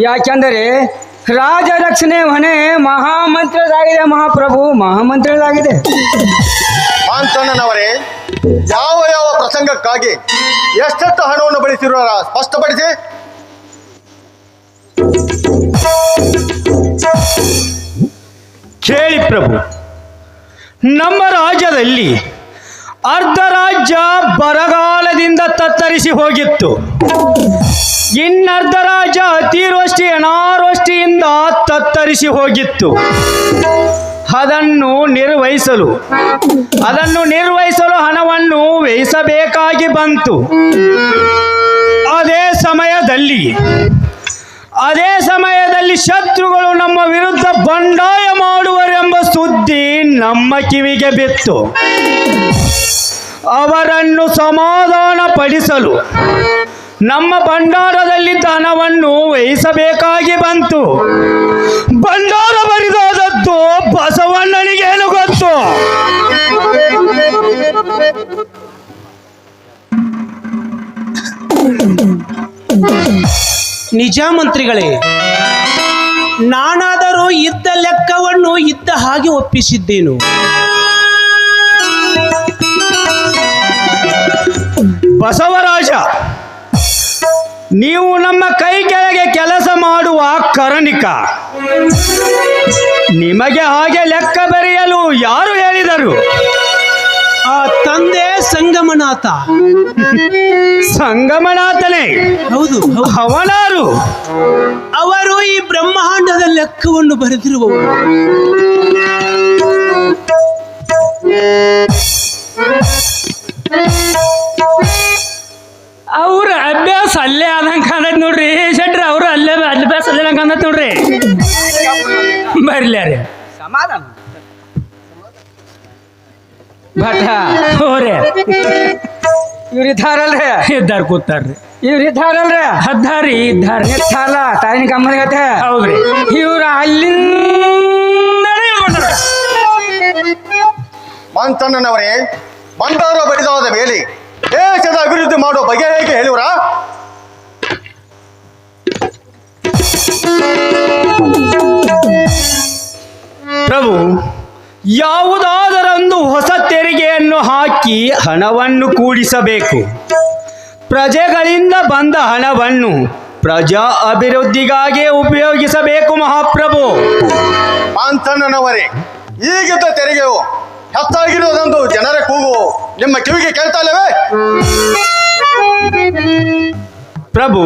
ಯಾಕೆಂದರೆ ರಾಜ ರಕ್ಷಣೆ ಹೊಣೆ ಮಹಾಮಂತ್ರಿದಾಗಿದೆ ಮಹಾಪ್ರಭು, ಮಹಾಮಂತ್ರಿದಾಗಿದೆ. ಮಾಂತಣ್ಣನವರೇ, ಯಾವ ಯಾವ ಪ್ರಸಂಗಕ್ಕಾಗಿ ಎಷ್ಟೆಷ್ಟು ಹಣವನ್ನು ಬಳಸಿರುವ ಸ್ಪಷ್ಟಪಡಿಸಿ. ಕೇಳಿ ಪ್ರಭು, ನಮ್ಮ ರಾಜ್ಯದಲ್ಲಿ ಅರ್ಧ ರಾಜ್ಯ ಬರಗಾಲದಿಂದ ತತ್ತರಿಸಿ ಹೋಗಿತ್ತು. ಇನ್ನರ್ಧ ರಾಜ್ಯ ಅತಿವೃಷ್ಟಿ ಅನಾವೃಷ್ಟಿಯಿಂದ ತತ್ತರಿಸಿ ಹೋಗಿತ್ತು. ಅದನ್ನು ನಿರ್ವಹಿಸಲು ಹಣವನ್ನು ವ್ಯಯಿಸಬೇಕಾಗಿ ಬಂತು. ಅದೇ ಸಮಯದಲ್ಲಿ ಶತ್ರುಗಳು ನಮ್ಮ ವಿರುದ್ಧ ಬಂಡಾಯ ಮಾಡುವರೆಂಬ ಸುದ್ದಿ ನಮ್ಮ ಕಿವಿಗೆ ಬಿತ್ತು. ಅವರನ್ನು ಸಮಾಧಾನ ಪಡಿಸಲು ನಮ್ಮ ಭಂಡಾರದಲ್ಲಿದ್ದ ಹಣವನ್ನು ವ್ಯಯಿಸಬೇಕಾಗಿ ಬಂತು. ಭಂಡಾರ ಬರಿದಾದದ್ದು ಬಸವಣ್ಣನಿಗೇನು ಗೊತ್ತು? ನಿಜ ಮಂತ್ರಿಗಳೇ, ನಾನಾದರೂ ಇದ್ದ ಲೆಕ್ಕವನ್ನು ಇದ್ದ ಹಾಗೆ ಒಪ್ಪಿಸಿದ್ದೇನು. ಬಸವರಾಜ, ನೀವು ನಮ್ಮ ಕೈ ಕೆಳಗೆ ಕೆಲಸ ಮಾಡುವ ಕರಣಿಕ. ನಿಮಗೆ ಹಾಗೆ ಲೆಕ್ಕ ಬರೆಯಲು ಯಾರು ಹೇಳಿದರು? ಆ ತಂದೆ ಸಂಗಮನಾಥ. ಸಂಗಮನಾಥನೇ? ಹೌದು, ಅವನಾರು? ಅವರು ಈ ಬ್ರಹ್ಮಾಂಡದ ಲೆಕ್ಕವನ್ನು ಬರೆದಿರುವವರು. ಅವ್ರ ಅಭ್ಯಾಸ ಅಲ್ಲೇ ಆದಂಗೆ ಕಾಣತ್ ನೋಡ್ರಿ ಶೆಟ್ರಿ, ಅವ್ರು ಅಭ್ಯಾಸ ಅಲ್ಲೇ ಕಾಣತ್ ನೋಡ್ರಿ. ಬರ್ಲ್ಯಾರ ಸಮಾಧಾನ ಭಟ ಹೋರೆ ಇವ್ರಿದ್ದಾರಲ್ರಿ, ಇದ್ದಾರ ಕೂತಾರ್ರಿ, ಇವ್ರಿದ್ದಾರಲ್ರಿ, ಹದ್ದಾರಿ ಇದ್ದಾರ ಸಾಲ ತಾಯಿನ ಗಮ್ಮನಗತ್ತೆ. ಹೌದ್ರಿ, ಇವ್ರ ಅಲ್ಲಿಂದ ಮಾಂತಣ್ಣನವರೇ, ಭಂಡಾರ ಬರಿದಾದ ಮೇಲೆ ದೇಶದ ಅಭಿವೃದ್ಧಿ ಮಾಡುವ ಬಗೆ ಹೇಗೆ ಹೇಳುವರ? ಪ್ರಭು, ಯಾವುದಾದರೊಂದು ಹೊಸ ತೆರಿಗೆಯನ್ನು ಹಾಕಿ ಹಣವನ್ನು ಕೂಡಿಸಬೇಕು. ಪ್ರಜೆಗಳಿಂದ ಬಂದ ಹಣವನ್ನು ಪ್ರಜಾ ಅಭಿವೃದ್ಧಿಗಾಗಿ ಉಪಯೋಗಿಸಬೇಕು ಮಹಾಪ್ರಭು. ಮಾಂತಣ್ಣನವರೇ, ಈಗಿದ್ದ ತೆರಿಗೆಯು ಹೆಚ್ಚಾಗಿರುವುದೊಂದು ಜನರ ಕೂಗು ನಿಮ್ಮ ಕಿವಿಗೆ ಕೇಳ್ತಾ ಇಲ್ಲವೇ? ಪ್ರಭು,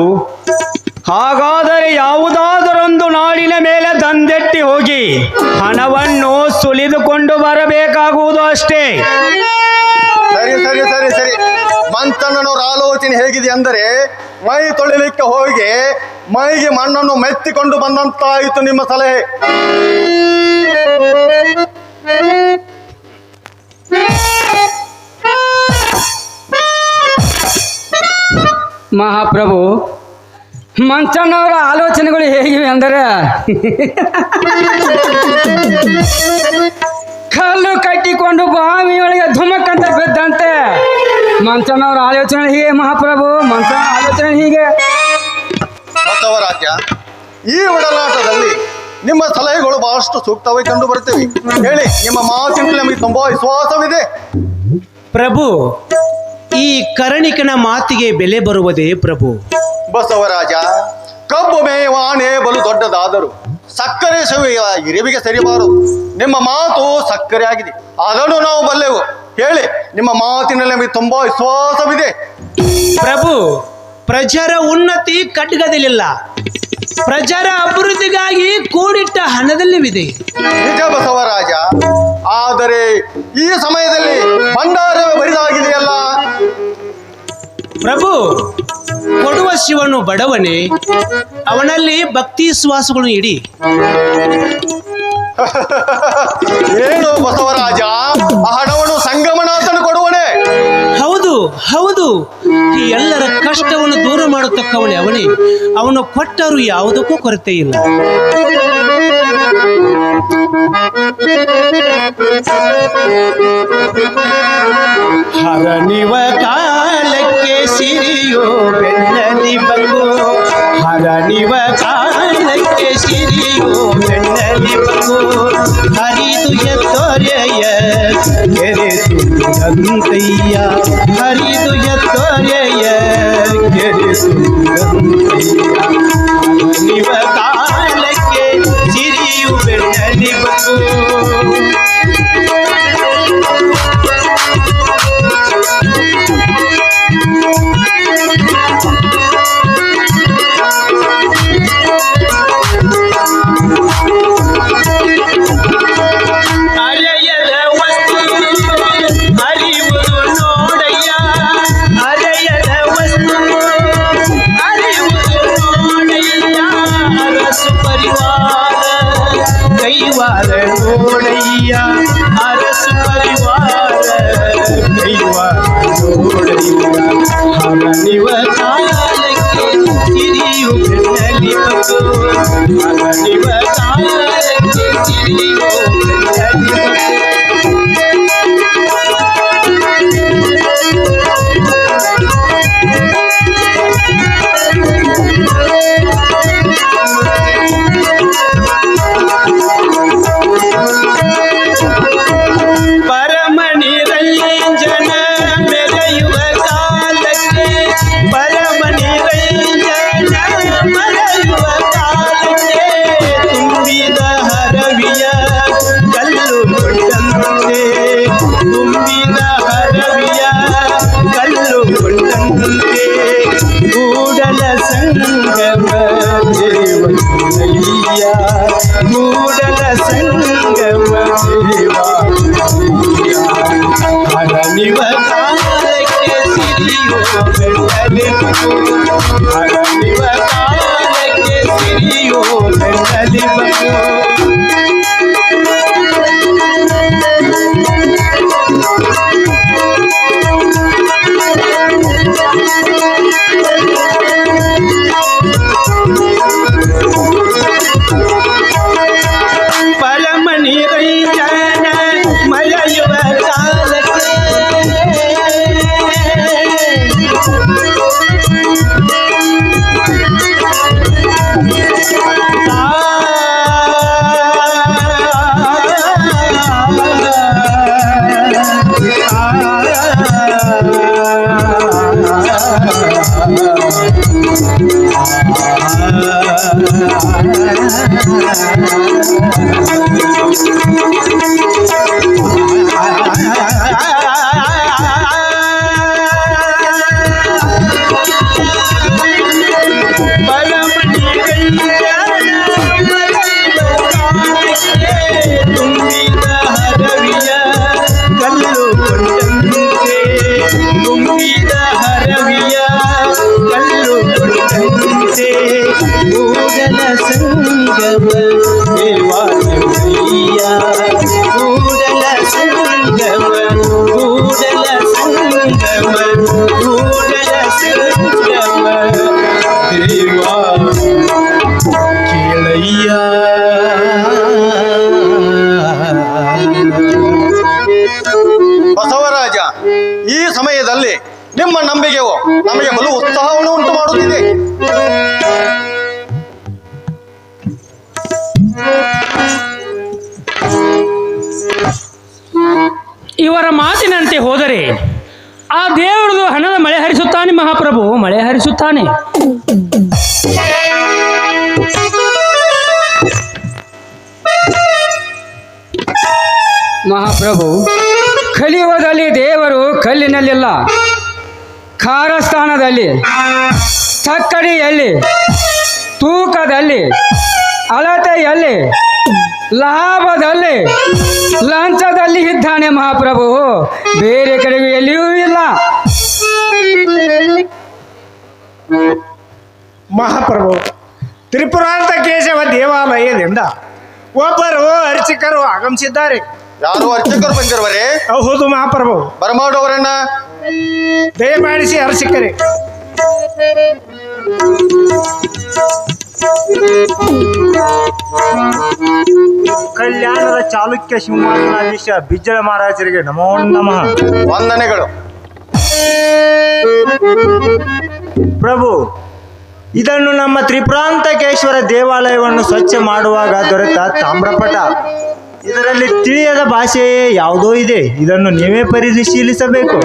ಹಾಗಾದರೆ ಯಾವುದಾದರೊಂದು ನಾಡಿನ ಮೇಲೆ ದಂಡೆತ್ತಿ ಹೋಗಿ ಹಣವನ್ನು ಸುಲಿದುಕೊಂಡು ಬರಬೇಕಾಗುವುದು ಅಷ್ಟೇ. ಸರಿ ಸರಿ ಸರಿ ಸರಿ ಮಂತಣ್ಣನವರ ಆಲೋಚನೆ ಹೇಗಿದೆ ಅಂದರೆ, ಮೈ ತೊಳಿಲಿಕ್ಕೆ ಹೋಗಿ ಮೈಗೆ ಮಣ್ಣನ್ನು ಮೆತ್ತಿಕೊಂಡು ಬಂದಂತಾಯಿತು ನಿಮ್ಮ ಸಲಹೆ. ಮಹಾಪ್ರಭು, ಮಂಚಣ್ಣವರ ಆಲೋಚನೆಗಳು ಹೇಗಿವೆ ಅಂದರೆ, ಕಲ್ಲು ಕಟ್ಟಿಕೊಂಡು ಬಾವಿಯೊಳಗೆ ಧುಮಕ್ಕಂತ ಬಿದ್ದಂತೆ. ಮಂಚಣ್ಣವರ ಆಲೋಚನೆ ಹೀಗೆ ಮಹಾಪ್ರಭು, ಮಂಚಣ್ಣ ಆಲೋಚನೆ ಹೀಗೆ. ಬಸವರಾಜ, ಈ ಒಡನಾಟದಲ್ಲಿ ನಿಮ್ಮ ಸಲಹೆಗಳು ಬಹಳಷ್ಟು ಸೂಕ್ತವಾಗಿ ಕಂಡು ಬರುತ್ತವೆ. ಹೇಳಿ, ನಿಮ್ಮ ಮಾತಿನಲ್ಲಿ ನಮಗೆ ತುಂಬಾ ವಿಶ್ವಾಸವಿದೆ. ಪ್ರಭು, ಈ ಕರಣಿಕನ ಮಾತಿಗೆ ಬೆಲೆ ಬರುವುದೇ ಪ್ರಭು. ಬಸವರಾಜ, ಕಬ್ಬು ಮೇಯುವ ಆನೆ ಬಲು ದೊಡ್ಡದಾದರು ಸಕ್ಕರೆ ಸವಿಯ ಇರಿವಿಗೆ ಸರಿಬಾರದು. ನಿಮ್ಮ ಮಾತು ಸಕ್ಕರೆ ಆಗಿದೆ, ಅದನ್ನು ನಾವು ಬಲ್ಲೆವು. ಹೇಳಿ, ನಿಮ್ಮ ಮಾತಿನಲ್ಲಿ ನಮಗೆ ತುಂಬಾ ವಿಶ್ವಾಸವಿದೆ. ಪ್ರಭು, ಪ್ರಜರ ಉನ್ನತಿ ಖಡ್ಗದಲ್ಲಿಲ್ಲ, ಪ್ರಜರ ಅಭಿವೃದ್ಧಿಗಾಗಿ ಕೂಡಿಟ್ಟ ಹಣದಲ್ಲಿವಿದೆ. ನಿಜ ಬಸವರಾಜ, ಆದರೆ ಈ ಸಮಯದಲ್ಲಿ ಭಂಡಾರವೇ ಬರಿದಾಗಿದೆಯಲ್ಲ. ಪ್ರಭು, ಕೊಡುವ ಶಿವನು ಬಡವನೇ, ಅವನಲ್ಲಿ ಭಕ್ತಿ ವಿಶ್ವಾಸಗಳು ಇಡಿ. ಏನು ಬಸವರಾಜ, ಆ ಹಣವನ್ನು ಸಂಗಮನಾಥನು ಕೊಡುವನೇ? ಹೌದು ಹೌದು, ಈ ಎಲ್ಲರ ಕಷ್ಟವನ್ನು ದೂರ ಮಾಡತಕ್ಕವನೇ ಅವನೇ. ಅವನು ಕೊಟ್ಟರು ಯಾವುದಕ್ಕೂ ಕೊರತೆ ಇಲ್ಲ. ಹರನಿವ ಕಾಲಕ್ಕೆ ಸಿರಿಯೋ ಬೆನ್ನಲಿ ಬಂಗು, ಹರನಿವ ಕಾಲಕ್ಕೆ ಸಿರಿಯೋ ಬೆನ್ನಲಿ ಬಂಗು, ಹರಿದು ಎತ್ತೊರೆಯ ಕೆರೆದು ಗಂತಯ್ಯ, ಹರಿದು ಎತ್ತೊರೆಯ ಕೆರೆದು ಗಂತಯ್ಯ, ಹರನಿವ ಕಾಲಕ್ಕೆ ಸಿರಿಯು ಬೆನ್ನಲಿ ಬಂಗು. ನೋಡಯ್ಯ ಅರಸು ಪರಿವಾರ ಕೈವಾರ ನೋಡಯ್ಯ, ಹರನಿವ ಕಾಲಕ್ಕೆ ಸಿರಿಯು ಬೆನ್ನಲಿ ಬಂಗು, ಹರನಿವ ಕಾಲಕ್ಕೆ ಸಿರಿಯು ಬೆನ್ನಲಿ ಬಂಗು. ಕೂಡಲ ಸಂಗಮ ದೇವಯ್ಯ, ಕೂಡಲ ಸಂಗಮ ದೇವಯ್ಯ, ಹರನಿವ ಕಾಲಕ್ಕೆ ಸಿರಿಯೋ ಬೆನ್ನಲಿ ಬಂಗು, ಹರನಿವ ಕಾಲಕ್ಕೆ ಸಿರಿಯೋ ಬೆನ್ನಲಿ ಬಂಗು. ಪರಮಣಿ ರೈಜನ ಮರೆಯುವ ಕಾಲಕ್ಕೆ ತುಂಬಿದ ಹರವಿಯ ಕಲ್ಲು ಕೊಂಡಂತೆ, ತುಂಬಿದ ಹರವಿಯ ಕಲ್ಲು ಕೊಂಡಂತೆ, ಕೂಡಲ ಸಂಗಮ ದೇವಾಲಯ, ಕೂಡಲ ಸಂಗಮ, ಕೂಡಲ ಸಂಗಮ, ಕೂಡಲ ಸಂಗಮ ದೇವಾ ಕೇಳಯ್ಯ. ಬಸವರಾಜ, ಈ ಸಮಯದಲ್ಲಿ ನಿಮ್ಮ ನಂಬಿಕೆಯು ನಮಗೆ ಬಲು ಉತ್ಸಾಹವನ್ನು ಉಂಟು ಮಾಡುತ್ತಿದೆ. ಇವರ ಮಾತಿನಂತೆ ಹೋದರೆ ಆ ದೇವರದು ಹಣದ ಮಳೆ ಹರಿಸುತ್ತಾನೆ. ಮಹಾಪ್ರಭು ಮಳೆ ಹರಿಸುತ್ತಾನೆ. ಮಹಾಪ್ರಭು, ಕಲಿಯುಗದಲ್ಲಿ ದೇವರು ಕಲ್ಲಿನಲ್ಲಿಲ್ಲ, ಖಾರಸ್ಥಾನದಲ್ಲಿ, ತಕ್ಕಡಿಯಲ್ಲಿ, ತೂಕದಲ್ಲಿ, ಅಳತೆಯಲ್ಲಿ, ಲಾಭದಲ್ಲಿ, ಲಂಚದಲ್ಲಿ ಇದ್ದಾನೆ ಮಹಾಪ್ರಭು. ಬೇರೆ ಕಡೆಗೂ ಎಲ್ಲಿಯೂ ಇಲ್ಲ. ಮಹಾಪ್ರಭು, ತ್ರಿಪುರಾಂತ ಕೇಶವ ದೇವಾಲಯದಿಂದ ಒಬ್ಬರು ಅರ್ಚಕರು ಆಗಮಿಸಿದ್ದಾರೆ. ಯಾರು ಅರ್ಚಕರು ಬಂದಿರುವರೆ? ಹೌದು ಮಹಾಪ್ರಭು. ಬರಮಾಡುವರನ್ನ ದಯಮಾಡಿಸಿ ಅರ್ಚಕರೇ. ಕಲ್ಯಾಣದ ಚಾಲುಕ್ಯ ಸಿಂಹಾಸನಾಧೀಶ ಬಿಜ್ಜಳ ಮಹಾರಾಜರಿಗೆ ನಮೋ ನಮಃ. ವಂದನೆಗಳು. ಪ್ರಭು, ಇದನ್ನು ನಮ್ಮ ತ್ರಿಪುರಾಂತಕೇಶ್ವರ ದೇವಾಲಯವನ್ನು ಸ್ವಚ್ಛ ಮಾಡುವಾಗ ದೊರೆತ ತಾಮ್ರಪಟ. ಇದರಲ್ಲಿ ತಿಳಿಯದ ಭಾಷೆಯೇ ಯಾವುದೋ ಇದೆ. ಇದನ್ನು ನೀವೇ ಪರಿಶೀಲಿಸಬೇಕು.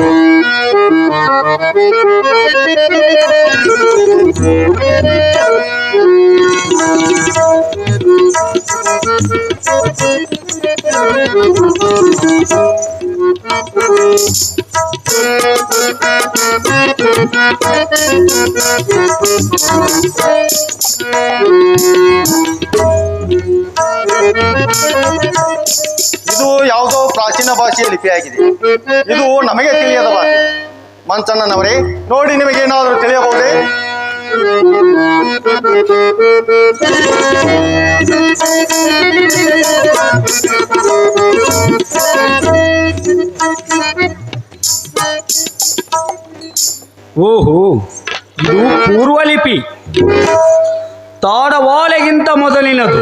ಇದು ಯಾವುದೋ ಪ್ರಾಚೀನ ಭಾಷೆಯ ಲಿಪಿಯಾಗಿದೆ. ಇದು ನಮಗೆ ತಿಳಿಯದ ಭಾಷೆ. ಮಂಚಣ್ಣನವರೇ, ನೋಡಿ ನಿಮಗೇನಾದರೂ ತಿಳಿಯಬಹುದೇ? ಓಹೋ, ಇದು ಪೂರ್ವಲಿಪಿ, ತಾಡವಾಲೆಗಿಂತ ಮೊದಲಿನದು.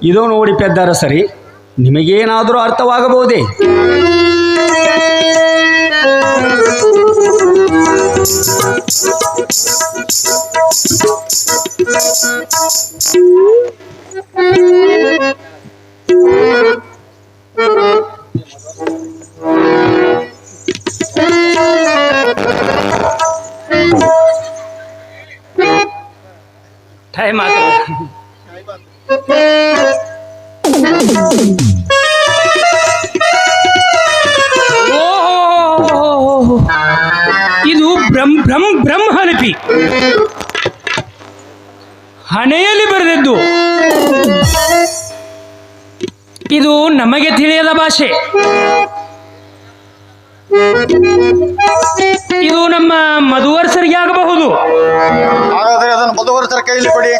ಇದು ನೋಡಿ ಪೆದ್ದರ ಸರಿ, ನಿಮಗೇನಾದರೂ ಅರ್ಥವಾಗಬಹುದೇ? ಟೈಮ್ ಆಗ ಇದು ಬ್ರಹ್ಮಲಿಪಿ, ಹಣೆಯಲ್ಲಿ ಬರೆದಿದ್ದು. ಇದು ನಮಗೆ ತಿಳಿಯದ ಭಾಷೆ. ಇದು ನಮ್ಮ ಮಧುವರ್ಸರಿಗೆ ಆಗಬಹುದು. ಹಾಗಾದರೆ ಅದನ್ನು ಮಧುವರ್ಸರ ಕೈಯಲ್ಲಿ ಕೊಡಿ.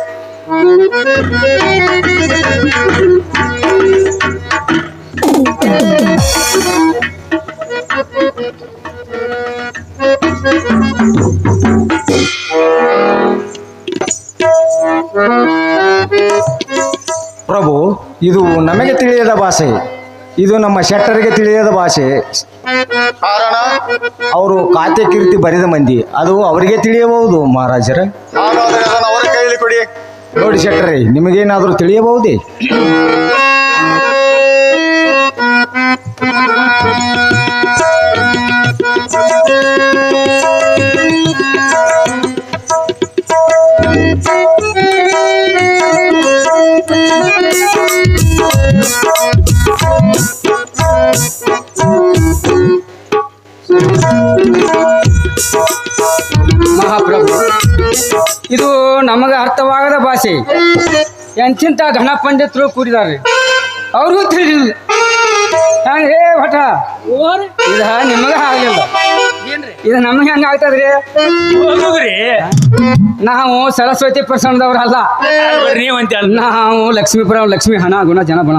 ಪ್ರಭು, ಇದು ನಮಗೆ ತಿಳಿಯದ ಭಾಷೆ. ಇದು ನಮ್ಮ ಶೆಟ್ಟರಿಗೆ ತಿಳಿಯದ ಭಾಷೆ. ಕಾರಣ? ಅವರು ಖಾತೆ ಕೀರ್ತಿ ಬರೆದ ಮಂದಿ, ಅದು ಅವರಿಗೆ ತಿಳಿಯಬಹುದು ಮಹಾರಾಜರ. ಹಾಗಾದರೆ ಅದನ್ನು ಅವರ ಕೈಯಲ್ಲಿ ಕೊಡಿ. ನೋಡಿ ಶೆಟ್ಟರೇ, ನಿಮಗೇನಾದರೂ ತಿಳಿಯಬಹುದೇ? ಮಹಾಪ್ರಭು, ಇದು ನಮಗೆ ಅರ್ಥವಾಗದ ಭಾಷೆ. ಎಂತಿಂತ ಘನ ಪಂಡಿತರು ಕೂಡಿದ್ದಾರೆ, ಅವ್ರಿಗೂ ತಿಳಿದಿಲ್ಲ. ಹೇ ಭಟ, ಇದು ನಿಮಗೆ ಆಗಲಿಲ್ಲ, ಇದು ನಮಗೆ ಹೆಂಗ ಆಗ್ತದ್ರಿ? ನಾವು ಸರಸ್ವತಿ ಪ್ರಸನ್ನದವ್ರಲ್ಲ, ನೀವಂತ ನಾವು ಲಕ್ಷ್ಮೀಪುರ, ಲಕ್ಷ್ಮೀ ಹಣ ಗುಣ ಜನ ಬಣ.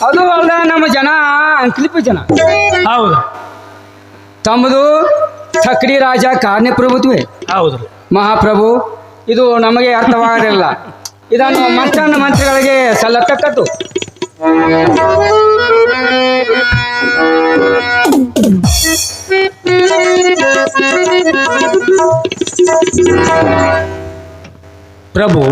ಅದು ಅಲ್ಲ, ನಮ್ಮ ಜನ ಅಂಕ್ಲಿಪಿ ಜನ. ಹೌದು ತಮ್ಮದು ಥಕ್ರಿ ರಾಜ ಕಾರ್ಯಪ್ರಭುತ್ವೇ. ಹೌದು ಮಹಾಪ್ರಭು, ಇದು ನಮಗೆ ಅರ್ಥವಾಗಲಿಲ್ಲ. ಇದನ್ನು ಮಂತ್ರಿಗಳಿಗೆ ಸಲ್ಲತಕ್ಕದ್ದು. ಪ್ರಭು,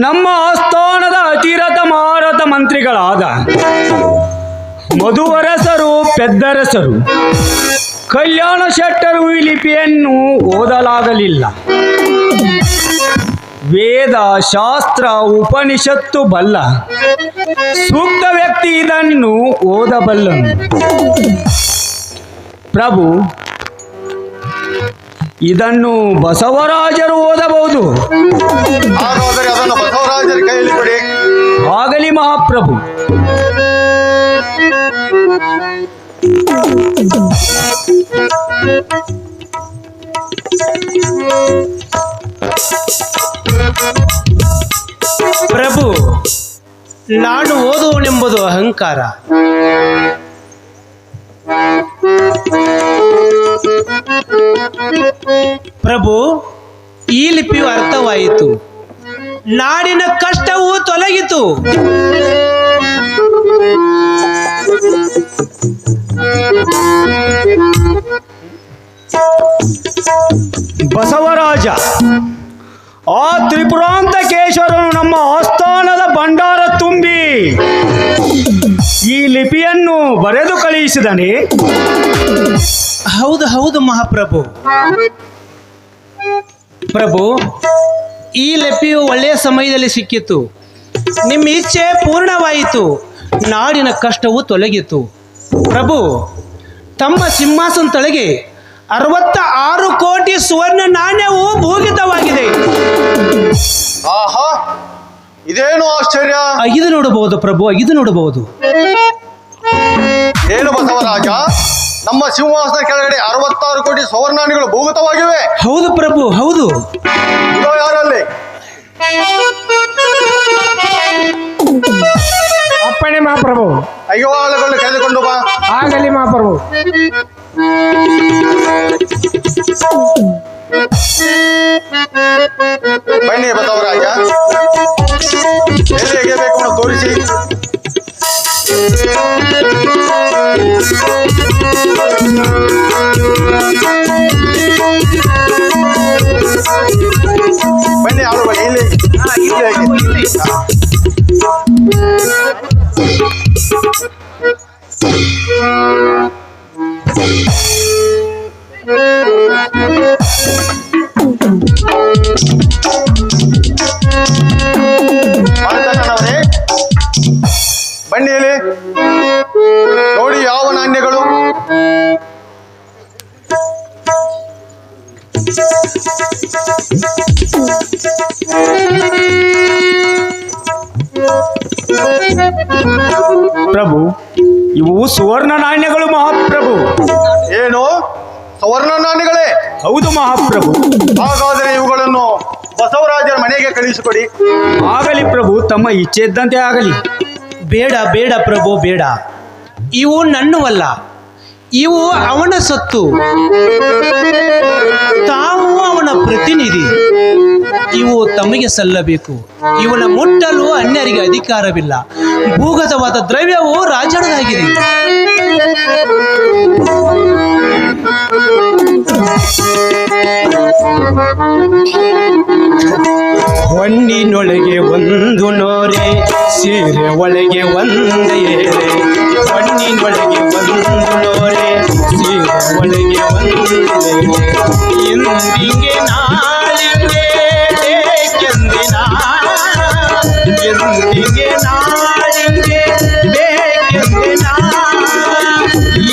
ನಮ್ಮ ಆಸ್ಥಾನದ ಅತಿರಥ ಮಾರಥ ಮಂತ್ರಿಗಳಾದ ಮಧುವರಸರು, ಪೆದ್ದರಸರು, ಕಲ್ಯಾಣ ಶೆಟ್ಟರು ಈ ಲಿಪಿಯನ್ನು ಓದಲಾಗಲಿಲ್ಲ. ವೇದ ಶಾಸ್ತ್ರ ಉಪನಿಷತ್ತು ಬಲ್ಲ ಸೂಕ್ತ ವ್ಯಕ್ತಿ ಇದನ್ನು ಓದಬಲ್ಲನು. ಪ್ರಭು, ಇದನ್ನು ಬಸವರಾಜರು ಓದಬಹುದು. ಹಾಗಾದರೆ ಅದನ್ನು ಬಸವರಾಜರ ಕೈಯಲ್ಲಿ ಕೊಡಿ. ಆಗಲಿ ಮಹಾಪ್ರಭು. ಪ್ರಭು, ನಾನು ಓದುವನೆಂಬುದು ಅಹಂಕಾರ. ಪ್ರಭು, ಈ ಲಿಪಿಯು ಅರ್ಥವಾಯಿತು. ನಾಡಿನ ಕಷ್ಟವು ತೊಲಗಿತು. ಬಸವರಾಜ, ಆ ತ್ರಿಪುರಾಂತಕೇಶ್ವರನು ನಮ್ಮ ಆಸ್ಥಾನದ ಭಂಡಾರ ತುಂಬಿ ಈ ಲಿಪಿಯನ್ನು ಬರೆದು ಕಳುಹಿಸಿದನೆ. ಹೌದು ಹೌದು ಮಹಾಪ್ರಭು. ಪ್ರಭು, ಈ ಲಿಪಿಯು ಒಳ್ಳೆಯ ಸಮಯದಲ್ಲಿ ಸಿಕ್ಕಿತು. ನಿಮ್ಮ ಇಚ್ಛೆ ಪೂರ್ಣವಾಯಿತು. ನಾಡಿನ ಕಷ್ಟವು ತೊಲಗಿತು. ಪ್ರಭು, ತಮ್ಮ ಸಿಂಹಾಸನ ತಳಗೆ 66 ಕೋಟಿ ಸುವರ್ಣ ನಾಣ್ಯವು ಭೂಗಿತವಾಗಿದೆ. ಆಹಾ, ಇದೇನು ಆಶ್ಚರ್ಯ! ಇದು ನೋಡಬಹುದು ಪ್ರಭು, ಇದು ನೋಡಬಹುದು. ಏನು ಬಸವರಾಜ, ನಮ್ಮ ಸಿಂಹಾಸನ ಕೆಳಗಡೆ 66 ಕೋಟಿ ಸುವರ್ಣಾನಿಗಳು ಭೂಗತವಾಗಿವೆ? ಹೌದು ಪ್ರಭು, ಹೌದು. ಇದೋ ಯಾರಲ್ಲಿ? ಅಪ್ಪಣೆ ಮಹಾಪ್ರಭು. ಅಯ್ಯವಾಳಗಳನ್ನು ಕರೆದುಕೊಂಡು ಬಾ. ಆಗಲಿ ಮಹಾಪ್ರಭು. ಬನ್ನಿ ಬಸವರಾಜ, ಎಲ್ಲಿ ಹೇಗೆ ಬೇಕು ಅನ್ನೋ ತೋರಿಸಿ. ಬನ್ನಿ ಆಳು ಬನ್ನಿ, ಇಲ್ಲಿ ಮಾನಸಣ್ಣನವರೇ, ಬನ್ನಿ ಇಲ್ಲಿ ನೋಡಿ ಯಾವ ನಾಣ್ಯಗಳು. ಪ್ರಭು, ಇವು ಸುವರ್ಣ ನಾಣ್ಯಗಳು ಮಹಾಪ್ರಭು. ಏನು ಸುವರ್ಣ ನಾಣ್ಯಗಳೇ? ಹೌದು ಮಹಾಪ್ರಭು. ಹಾಗಾದರೆ ಇವುಗಳನ್ನು ಬಸವರಾಜರ ಮನೆಗೆ ಕಳುಹಿಸಿಕೊಡಿ. ಆಗಲಿ ಪ್ರಭು, ತಮ್ಮ ಇಚ್ಛೆ ಇದ್ದಂತೆ ಆಗಲಿ. ಬೇಡ ಬೇಡ ಪ್ರಭು, ಬೇಡ. ಇವು ನನ್ನವಲ್ಲ, ಇವು ಅವನ ಸೊತ್ತು. ತಾವು ಅವನ ಪ್ರತಿನಿಧಿ. ಇವು ತಮಗೆ ಸಲ್ಲಬೇಕು. ಇವನ ಮುಟ್ಟಲು ಅನ್ಯರಿಗೆ ಅಧಿಕಾರವಿಲ್ಲ. ಭೂಗತವಾದ ದ್ರವ್ಯವು ರಾಜನದಾಗಿದೆ. ಹೊನ್ನಿನೊಳಗೆ ಒಂದು ನೋರೆ, ಸೀರೆ ಒಳಗೆ ಒಂದು ಏರೆ. ಹೊನ್ನಿನೊಳಗೆ ಒಂದು ನೋರೆ, ಸೀರೆ ಒಳಗೆ ಒಂದು ಏರೆ. ಎಂದಿಗೆ ನಾಳಿಗೆ ಬೇಕೆಂದಿನ, ಎಂದಿಗೆ ನಾಳಿಗೆ ಬೇಕೆಂದಿನ,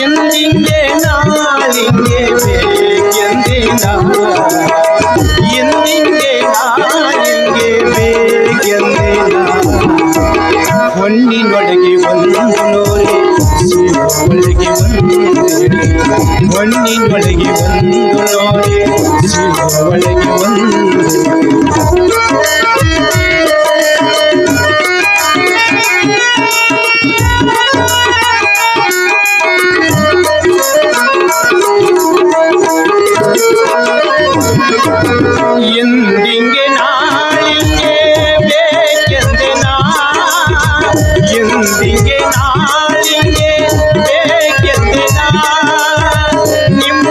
ಎಂದಿಗೆ ನಾಳಿಗೆ ಬೇಕೆಂದಿನ, ಎಂದಿಗೆ ನಾಳಿಗೆ ಬೇಕೆಂದಿನ. ಹೊನ್ನಿನೊಳಗೆ ಒಂದು ನೋರೆ, ಸೀರೆ ಒಳಗೆ ಒಂದು ಏರೆ. ಹೊನ್ನಿನೊಳಗೆ ಒಂದು ನೋರೆ, ಸೀರೆ ಒಳಗೆ ಒಂದು ಎಂದಿಗೆ ನಾಳಿಗೆ ಬೇಕೆಂದಿನ, ಎಂದಿಗೆ ನಾಳಿಗೆ ಬೇಕೆಂದಿನ. ನಿಮ್ಮ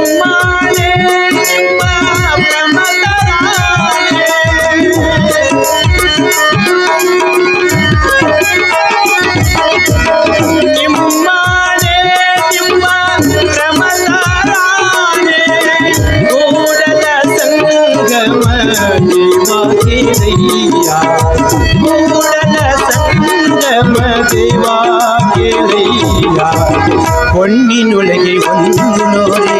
ದೇವಾ ಕೇಳಯ್ಯ ಮೂಡಲ ಸಂಗಮ ದೇವಾ ಕೇಳಯ್ಯ ಹೊಣ್ಣಿನೊಳಗೆ ಒಂದು ನೋರೆ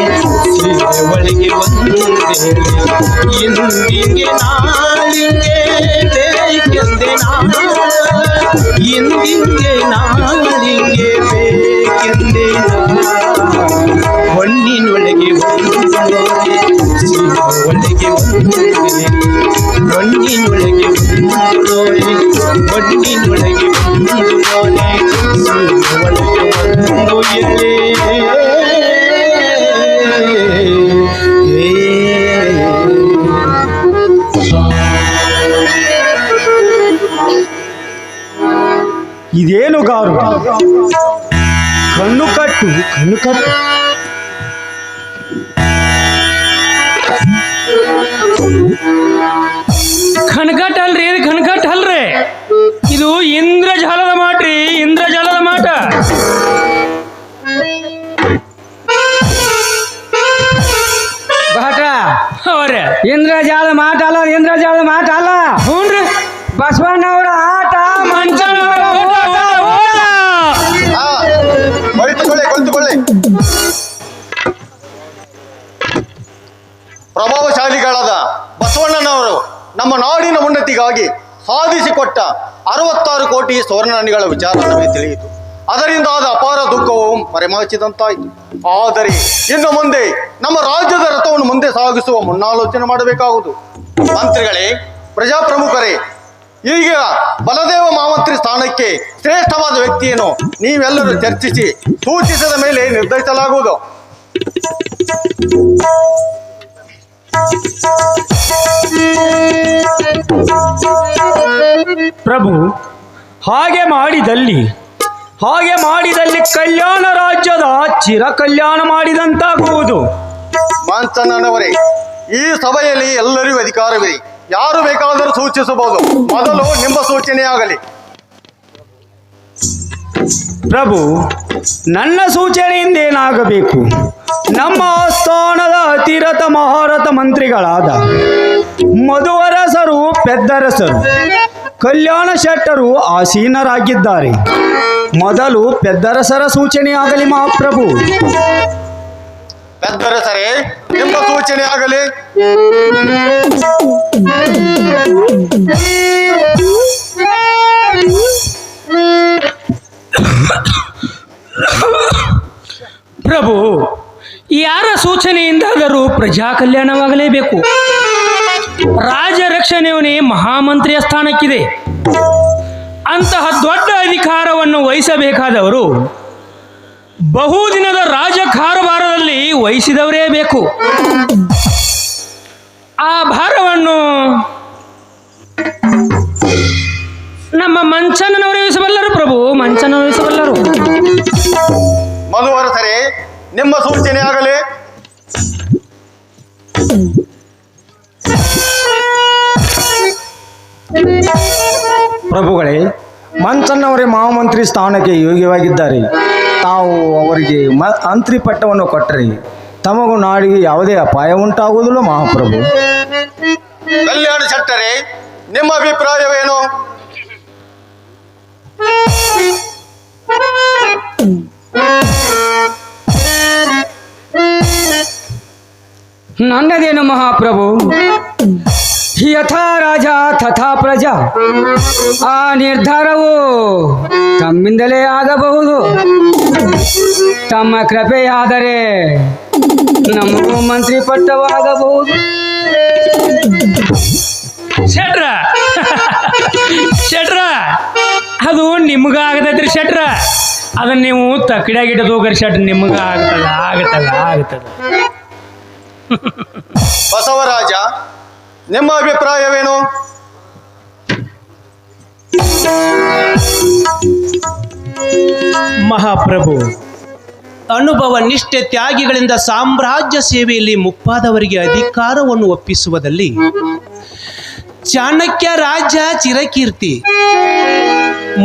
ಸೀರೆ ಒಳಗೆ ಒಂದು ಇಂದಿಗೆ ನಾಳಿಗೆ ಬೇಕೆಂದೆ ಇಂದಿಗೆ ನಾಳಿಗೆ ಬೇಕೆಂದೆ ಹೊಣ್ಣಿನೊಳಗೆ ಒಂದು ನೋರೆ ಸೀರೆ ಒಳಗೆ ಒಂದು ಹೊಣ್ಣಿನೊಳಗೆ ಒಂದು ನೋರೆ ಹೊಣ್ಣಿನೊಳಗೆ ಒಂದು ನೋರೆ ಸೀರೆ ಒಳಗೆ ಒಂದು ಎಳೆ ಇದೇನು ಗಾರು? ಕಣ್ಣು ಕಟ್ಟು, ಕಣ್ಣು ಕಟ್ಟು. ಕಣ್ಕಟ್ ಅಲ್ರಿ, ಇದು ಕಣ್ಕಟ್ ಅಲ್ರಿ, ಇದು ಇಂದ್ರಜಾಲದ ಮಾಟ್ರಿ, ಇಂದ್ರಜಾಲದ ಮಾಟ. ಭಟ್ರ ಅವರೇ ಇಂದ್ರಜಾಲ ಮಾಟ ಅಲ್ಲ, ಇಂದ್ರಜಾಲ ಮಾಟ ಅಲ್ಲ. ಹ್ಞೂನ್ರಿ, ಬಸವಣ್ಣವರ ಆಟ, ಮಂಚನವರ ಓಟ. ಹಾ ಕುಳಿತುಕೊಳ್ಳಿ ಕುಳಿತುಕೊಳ್ಳಿ. ಪ್ರಭಾವಶಾಲಿಗಳಾದ ಬಸವಣ್ಣನವರು ನಮ್ಮ ನಾಡಿನ ಉನ್ನತಿಗಾಗಿ ಸಾಧಿಸಿಕೊಟ್ಟ 66 ಕೋಟಿ ಸ್ವರ್ಣಗಳ ವಿಚಾರ ನಮಗೆ ತಿಳಿಯಿತು. ಅದರಿಂದ ಆದ ಅಪಾರ ದುಃಖವು ಮರೆಮಾಚಿದಂತಾಯಿತು. ಆದರೆ ಇನ್ನು ಮುಂದೆ ನಮ್ಮ ರಾಜ್ಯದ ರಥವನ್ನು ಮುಂದೆ ಸಾಗಿಸುವ ಮುನ್ನಾಲೋಚನೆ ಮಾಡಬೇಕಾಗುವುದು. ಮಂತ್ರಿಗಳೇ, ಪ್ರಜಾಪ್ರಮುಖರೇ, ಈಗ ಬಲದೇವ ಮಹಾಮಂತ್ರಿ ಸ್ಥಾನಕ್ಕೆ ಶ್ರೇಷ್ಠವಾದ ವ್ಯಕ್ತಿಯನ್ನು ನೀವೆಲ್ಲರೂ ಚರ್ಚಿಸಿ ಸೂಚಿಸಿದ ಮೇಲೆ ನಿರ್ಧರಿಸಲಾಗುವುದು. ಪ್ರಭು, ಹಾಗೆ ಮಾಡಿದಲ್ಲಿ ಕಲ್ಯಾಣ ರಾಜ್ಯದ ಚಿರ ಕಲ್ಯಾಣ ಮಾಡಿದಂತಾಗುವುದು. ಮಾಂಚಣ್ಣನವರೇ, ಈ ಸಭೆಯಲ್ಲಿ ಎಲ್ಲರಿಗೂ ಅಧಿಕಾರವಿದೆ. ಯಾರು ಬೇಕಾದರೂ ಸೂಚಿಸಬಹುದು. ಮೊದಲು ನಿಮ್ಮ ಸೂಚನೆಯಾಗಲಿ. ಪ್ರಭು, ನನ್ನ ಸೂಚನೆಯಿಂದ ಏನಾಗಬೇಕು? ನಮ್ಮ ಆಸ್ಥಾನದ ಅತಿರಥ ಮಹಾರಥ ಮಂತ್ರಿಗಳಾದ ಮಧುವರಸರು, ಪೆದ್ದರಸರು, ಕಲ್ಯಾಣ ಶೆಟ್ಟರು ಆಸೀನರಾಗಿದ್ದಾರೆ. ಮೊದಲು ಪೆದ್ದರಸರ ಸೂಚನೆಯಾಗಲಿ ಮಹಾಪ್ರಭು. ಪೆದ್ದರಸರೇ, ನಿಮ್ಮ ಸೂಚನೆಯಾಗಲಿ. ಪ್ರಭು, ಯಾರ ಸೂಚನೆಯಿಂದಾದರೂ ಪ್ರಜಾ ಕಲ್ಯಾಣವಾಗಲೇಬೇಕು. ರಾಜ ರಕ್ಷಣೆಯವನೇ ಮಹಾಮಂತ್ರಿಯ ಸ್ಥಾನಕ್ಕಿದೆ. ಅಂತಹ ದೊಡ್ಡ ಅಧಿಕಾರವನ್ನು ವಹಿಸಬೇಕಾದವರು ಬಹುದಿನದ ರಾಜಕಾರಭಾರದಲ್ಲಿ ವಹಿಸಿದವರೇ ಬೇಕು. ಆ ಭಾರವನ್ನು ನಮ್ಮ ಮಂಚನವರು ವಹಿಸಬಲ್ಲರು ಪ್ರಭು, ಮಂಚನವರು ವಹಿಸಬಲ್ಲರು. ಮಧುವರಸರೇ, ನಿಮ್ಮ ಸೂಚನೆಯಾಗಲಿ. ಪ್ರಭುಗಳೇ, ಮಂಚನ್ನವರೇ ಮಹಾಮಂತ್ರಿ ಸ್ಥಾನಕ್ಕೆ ಯೋಗ್ಯವಾಗಿದ್ದಾರೆ. ತಾವು ಅವರಿಗೆ ಮಂತ್ರಿ ಪಟ್ಟವನ್ನು ಕೊಟ್ಟರೆ ತಮಗೂ ನಾಡಿಗೆ ಯಾವುದೇ ಅಪಾಯ ಉಂಟಾಗುವುದಿಲ್ಲ ಮಹಾಪ್ರಭು. ಕಲ್ಯಾಣ ಶೆಟ್ಟರೇ, ನಿಮ್ಮ ಅಭಿಪ್ರಾಯವೇನು? ನನ್ನದೇನು ಮಹಾಪ್ರಭು, ಯಥಾ ರಾಜ ತಥಾ ಪ್ರಜಾ. ಆ ನಿರ್ಧಾರವು ತಮ್ಮಿಂದಲೇ ಆಗಬಹುದು. ತಮ್ಮ ಕೃಪೆಯಾದರೆ ನಮಗೂ ಮಂತ್ರಿ ಪಟ್ಟವಾಗಬಹುದು. ಶೆಟ್ರ ಶೆಟ್ರ, ಅದು ನಿಮ್ಗಾಗತೈತ್ರಿ ಶೆಟ್ರ. ಅದನ್ನ ನೀವು ತಕ್ಕಡಿಯಾಗಿಟ್ಟು ಹೋಗ್ರಿ ಶೆಟ್ರ, ನಿಮ್ಗ ಆಗತ್ತದ. ಬಸವರಾಜ, ನಿಮ್ಮ ಅಭಿಪ್ರಾಯವೇನು? ಮಹಾಪ್ರಭು, ಅನುಭವ ನಿಷ್ಠೆ ತ್ಯಾಗಿಗಳಿಂದ ಸಾಮ್ರಾಜ್ಯ ಸೇವೆಯಲ್ಲಿ ಮುಪ್ಪಾದವರಿಗೆ ಅಧಿಕಾರವನ್ನು ಒಪ್ಪಿಸುವುದಲ್ಲಿ ಚಾಣಕ್ಯ ರಾಜ್ಯ ಚಿರಕೀರ್ತಿ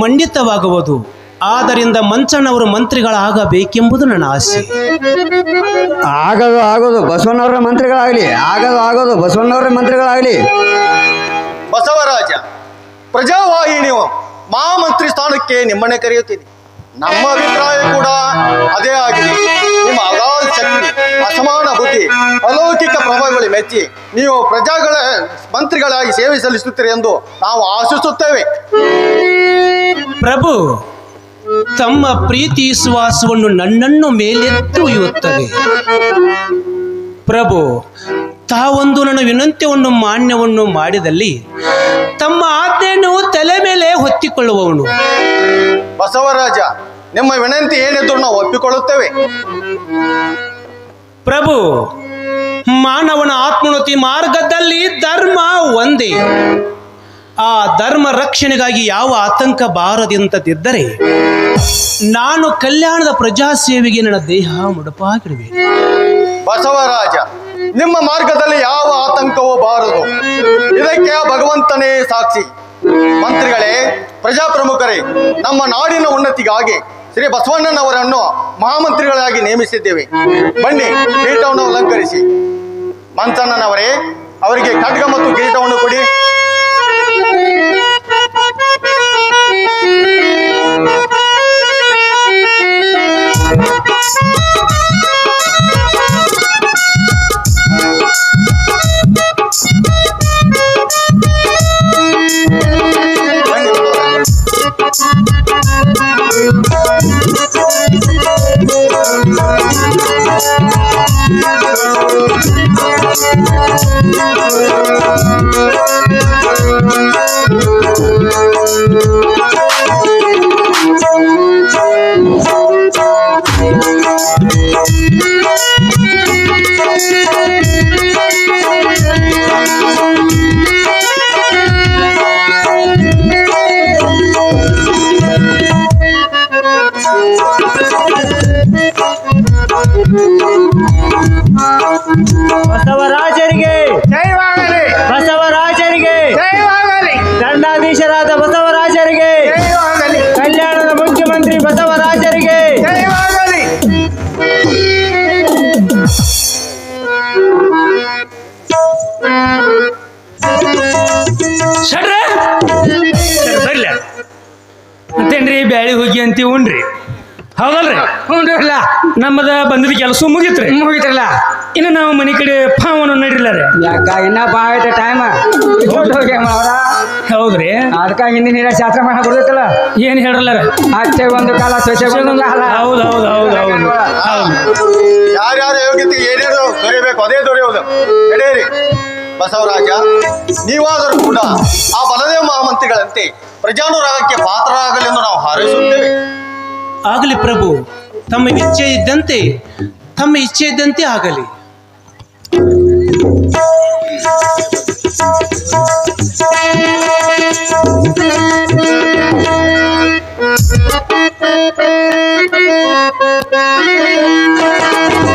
ಮಂಡಿತವಾಗುವುದು. ಆದ್ದರಿಂದ ಮಂಚಣ್ಣವರು ಮಂತ್ರಿಗಳಾಗಬೇಕೆಂಬುದು ನನ್ನ ಆಸೆ. ಆಗೋದು ಬಸವಣ್ಣವರ ಮಂತ್ರಿಗಳಾಗಲಿ, ಆಗೋದು ಬಸವಣ್ಣವರ ಮಂತ್ರಿಗಳಾಗಲಿ. ಬಸವರಾಜ, ಪ್ರಜಾವಾಹಿನಿಯು ಮಹಾಮಂತ್ರಿ ಸ್ಥಾನಕ್ಕೆ ನಿಮ್ಮನ್ನೇ ಕರೆಯುತ್ತೀನಿ. ನಮ್ಮ ಅಭಿಪ್ರಾಯ ಕೂಡ ಅದೇ ಆಗಿದೆ. ನಿಮ್ಮ ಅಗಾಧ ಶಕ್ತಿ, ಅಸಮಾನ ಬುದ್ಧಿ, ಅಲೌಕಿಕ ಪ್ರಭಾವಗಳು ಮೆಚ್ಚಿ ನೀವು ಪ್ರಜಾಗಳ ಮಂತ್ರಿಗಳಾಗಿ ಸೇವೆ ಸಲ್ಲಿಸುತ್ತೀರಿ ಎಂದು ನಾವು ಆಶಿಸುತ್ತೇವೆ. ಪ್ರಭು, ತಮ್ಮ ಪ್ರೀತಿ ವಿಶ್ವಾಸವನ್ನು ನನ್ನನ್ನು ಮೇಲೆತ್ತು ಒಯ್ಯುತ್ತದೆ. ಪ್ರಭು, ತಾವೊಂದು ನನ್ನ ವಿನಂತಿಯನ್ನು ಮಾನ್ಯವನ್ನು ಮಾಡಿದಲ್ಲಿ ತಮ್ಮ ಆಜ್ಞೆಯನ್ನು ತಲೆ ಮೇಲೆ ಹೊತ್ತಿಕೊಳ್ಳುವವನು. ಬಸವರಾಜ, ನಿಮ್ಮ ವಿನಂತಿ ಏನಿದ್ರು ನಾವು ಒಪ್ಪಿಕೊಳ್ಳುತ್ತೇವೆ. ಪ್ರಭು, ಮಾನವನ ಆತ್ಮೋನ್ನತಿ ಮಾರ್ಗದಲ್ಲಿ ಧರ್ಮ ಒಂದೇ. ಆ ಧರ್ಮ ರಕ್ಷಣೆಗಾಗಿ ಯಾವ ಆತಂಕ ಬಾರದಂತದಿದ್ದರೆ ನಾನು ಕಲ್ಯಾಣದ ಪ್ರಜಾ ಸೇವೆಗೆ ನನ್ನ ದೇಹ ಮುಡುಪಾಗಿಡುವೆ. ಬಸವರಾಜ, ನಿಮ್ಮ ಮಾರ್ಗದಲ್ಲಿ ಯಾವ ಆತಂಕವೂ ಬಾರದು. ಇದಕ್ಕೆ ಭಗವಂತನೇ ಸಾಕ್ಷಿ. ಮಂತ್ರಿಗಳೇ, ಪ್ರಜಾಪ್ರಮುಖರೇ, ನಮ್ಮ ನಾಡಿನ ಉನ್ನತಿಗಾಗಿ ಶ್ರೀ ಬಸವಣ್ಣನವರನ್ನು ಮಹಾಮಂತ್ರಿಗಳಾಗಿ ನೇಮಿಸಿದ್ದೇವೆ. ಬನ್ನಿ, ಕಿರೀಟವನ್ನು ಅಲಂಕರಿಸಿ. ಮಂಚಣ್ಣನವರೇ, ಅವರಿಗೆ ಖಡ್ಗ ಮತ್ತು ಕಿರೀಟವನ್ನು ಕೊಡಿ. ಬಸವರಾಜರಿಗೆ ಜಯವಾಗಲಿ, ಬಸವರಾಜರಿಗೆ ಜಯವಾಗಲಿ, ದಂಡಾಧೀಶರಾದ ಬಸವರಾಜರಿಗೆ ಜಯವಾಗಲಿ, ಕಲ್ಯಾಣದ ಮುಖ್ಯಮಂತ್ರಿ ಬಸವರಾಜರಿಗೆ ಜಯವಾಗಲಿ. ಶಡ್ರ ಬರ್ಲ ಮತ್ತೇನ್ರಿ, ಬ್ಯಾಳಿ ಹೋಗಿ ಅಂತೀವಿ ಉಣ್ರಿ, ಹೌದಲ್ರಿ? ಹ್ಞೂನ್ರಲ್ಲ, ನಮ್ಮದ ಬಂದಿದ್ದ ಕೆಲಸ ಮುಗಿತ್ರಿ. ಮುಗಿತ್ರಲ್ಲ. ಇನ್ನು ನಾವು ಮನೆ ಕಡೆ ಪಾವನ ನಡಿಲ್ಲ ರೀ. ಯಾಕ ಇನ್ನ ಬಾಳ ಟೈಮ್ ಹೋಗಿ ಅವ್ರ. ಹೌದ್ರಿ? ಅದಕ್ಕ ಹಿಂದಿನ ನೀರ ಶಾಸ್ತ್ರ ಮಾಡ ಕೊಡ್ತೈತಲ್ಲ, ಏನ್ ಹೇಳಲ್ಲ ರೀ? ಅಷ್ಟೇ ಒಂದು ಕಾಲ ಸೊಸೆ ಒಂದು ಕಾಲ. ಹೌದು ಹೌದು ಹೌದು ಹೌದು ಹೌದು. ಯಾರ್ಯಾರ ಯೋಗ್ಯತೆ ಏನೇನು ದೊರೆಯಬೇಕು ಅದೇ ದೊರೆಯುವುದು. ನಡೆಯಿರಿ. ಬಸವರಾಜ, ನೀವಾದರೂ ಕೂಡ ಆ ಬಲದೇವ ಮಹಾಮಂತ್ರಿಗಳಂತೆ ಪ್ರಜಾನುರಾಗಕ್ಕೆ ಪಾತ್ರರಾಗಲೆಂದು ನಾವು ಹಾರೈಸುತ್ತೇವೆ. ಆಗಲಿ ಪ್ರಭು, ತಮ್ಮ ಇಚ್ಛೆ ಇದ್ದಂತೆ ಆಗಲಿ.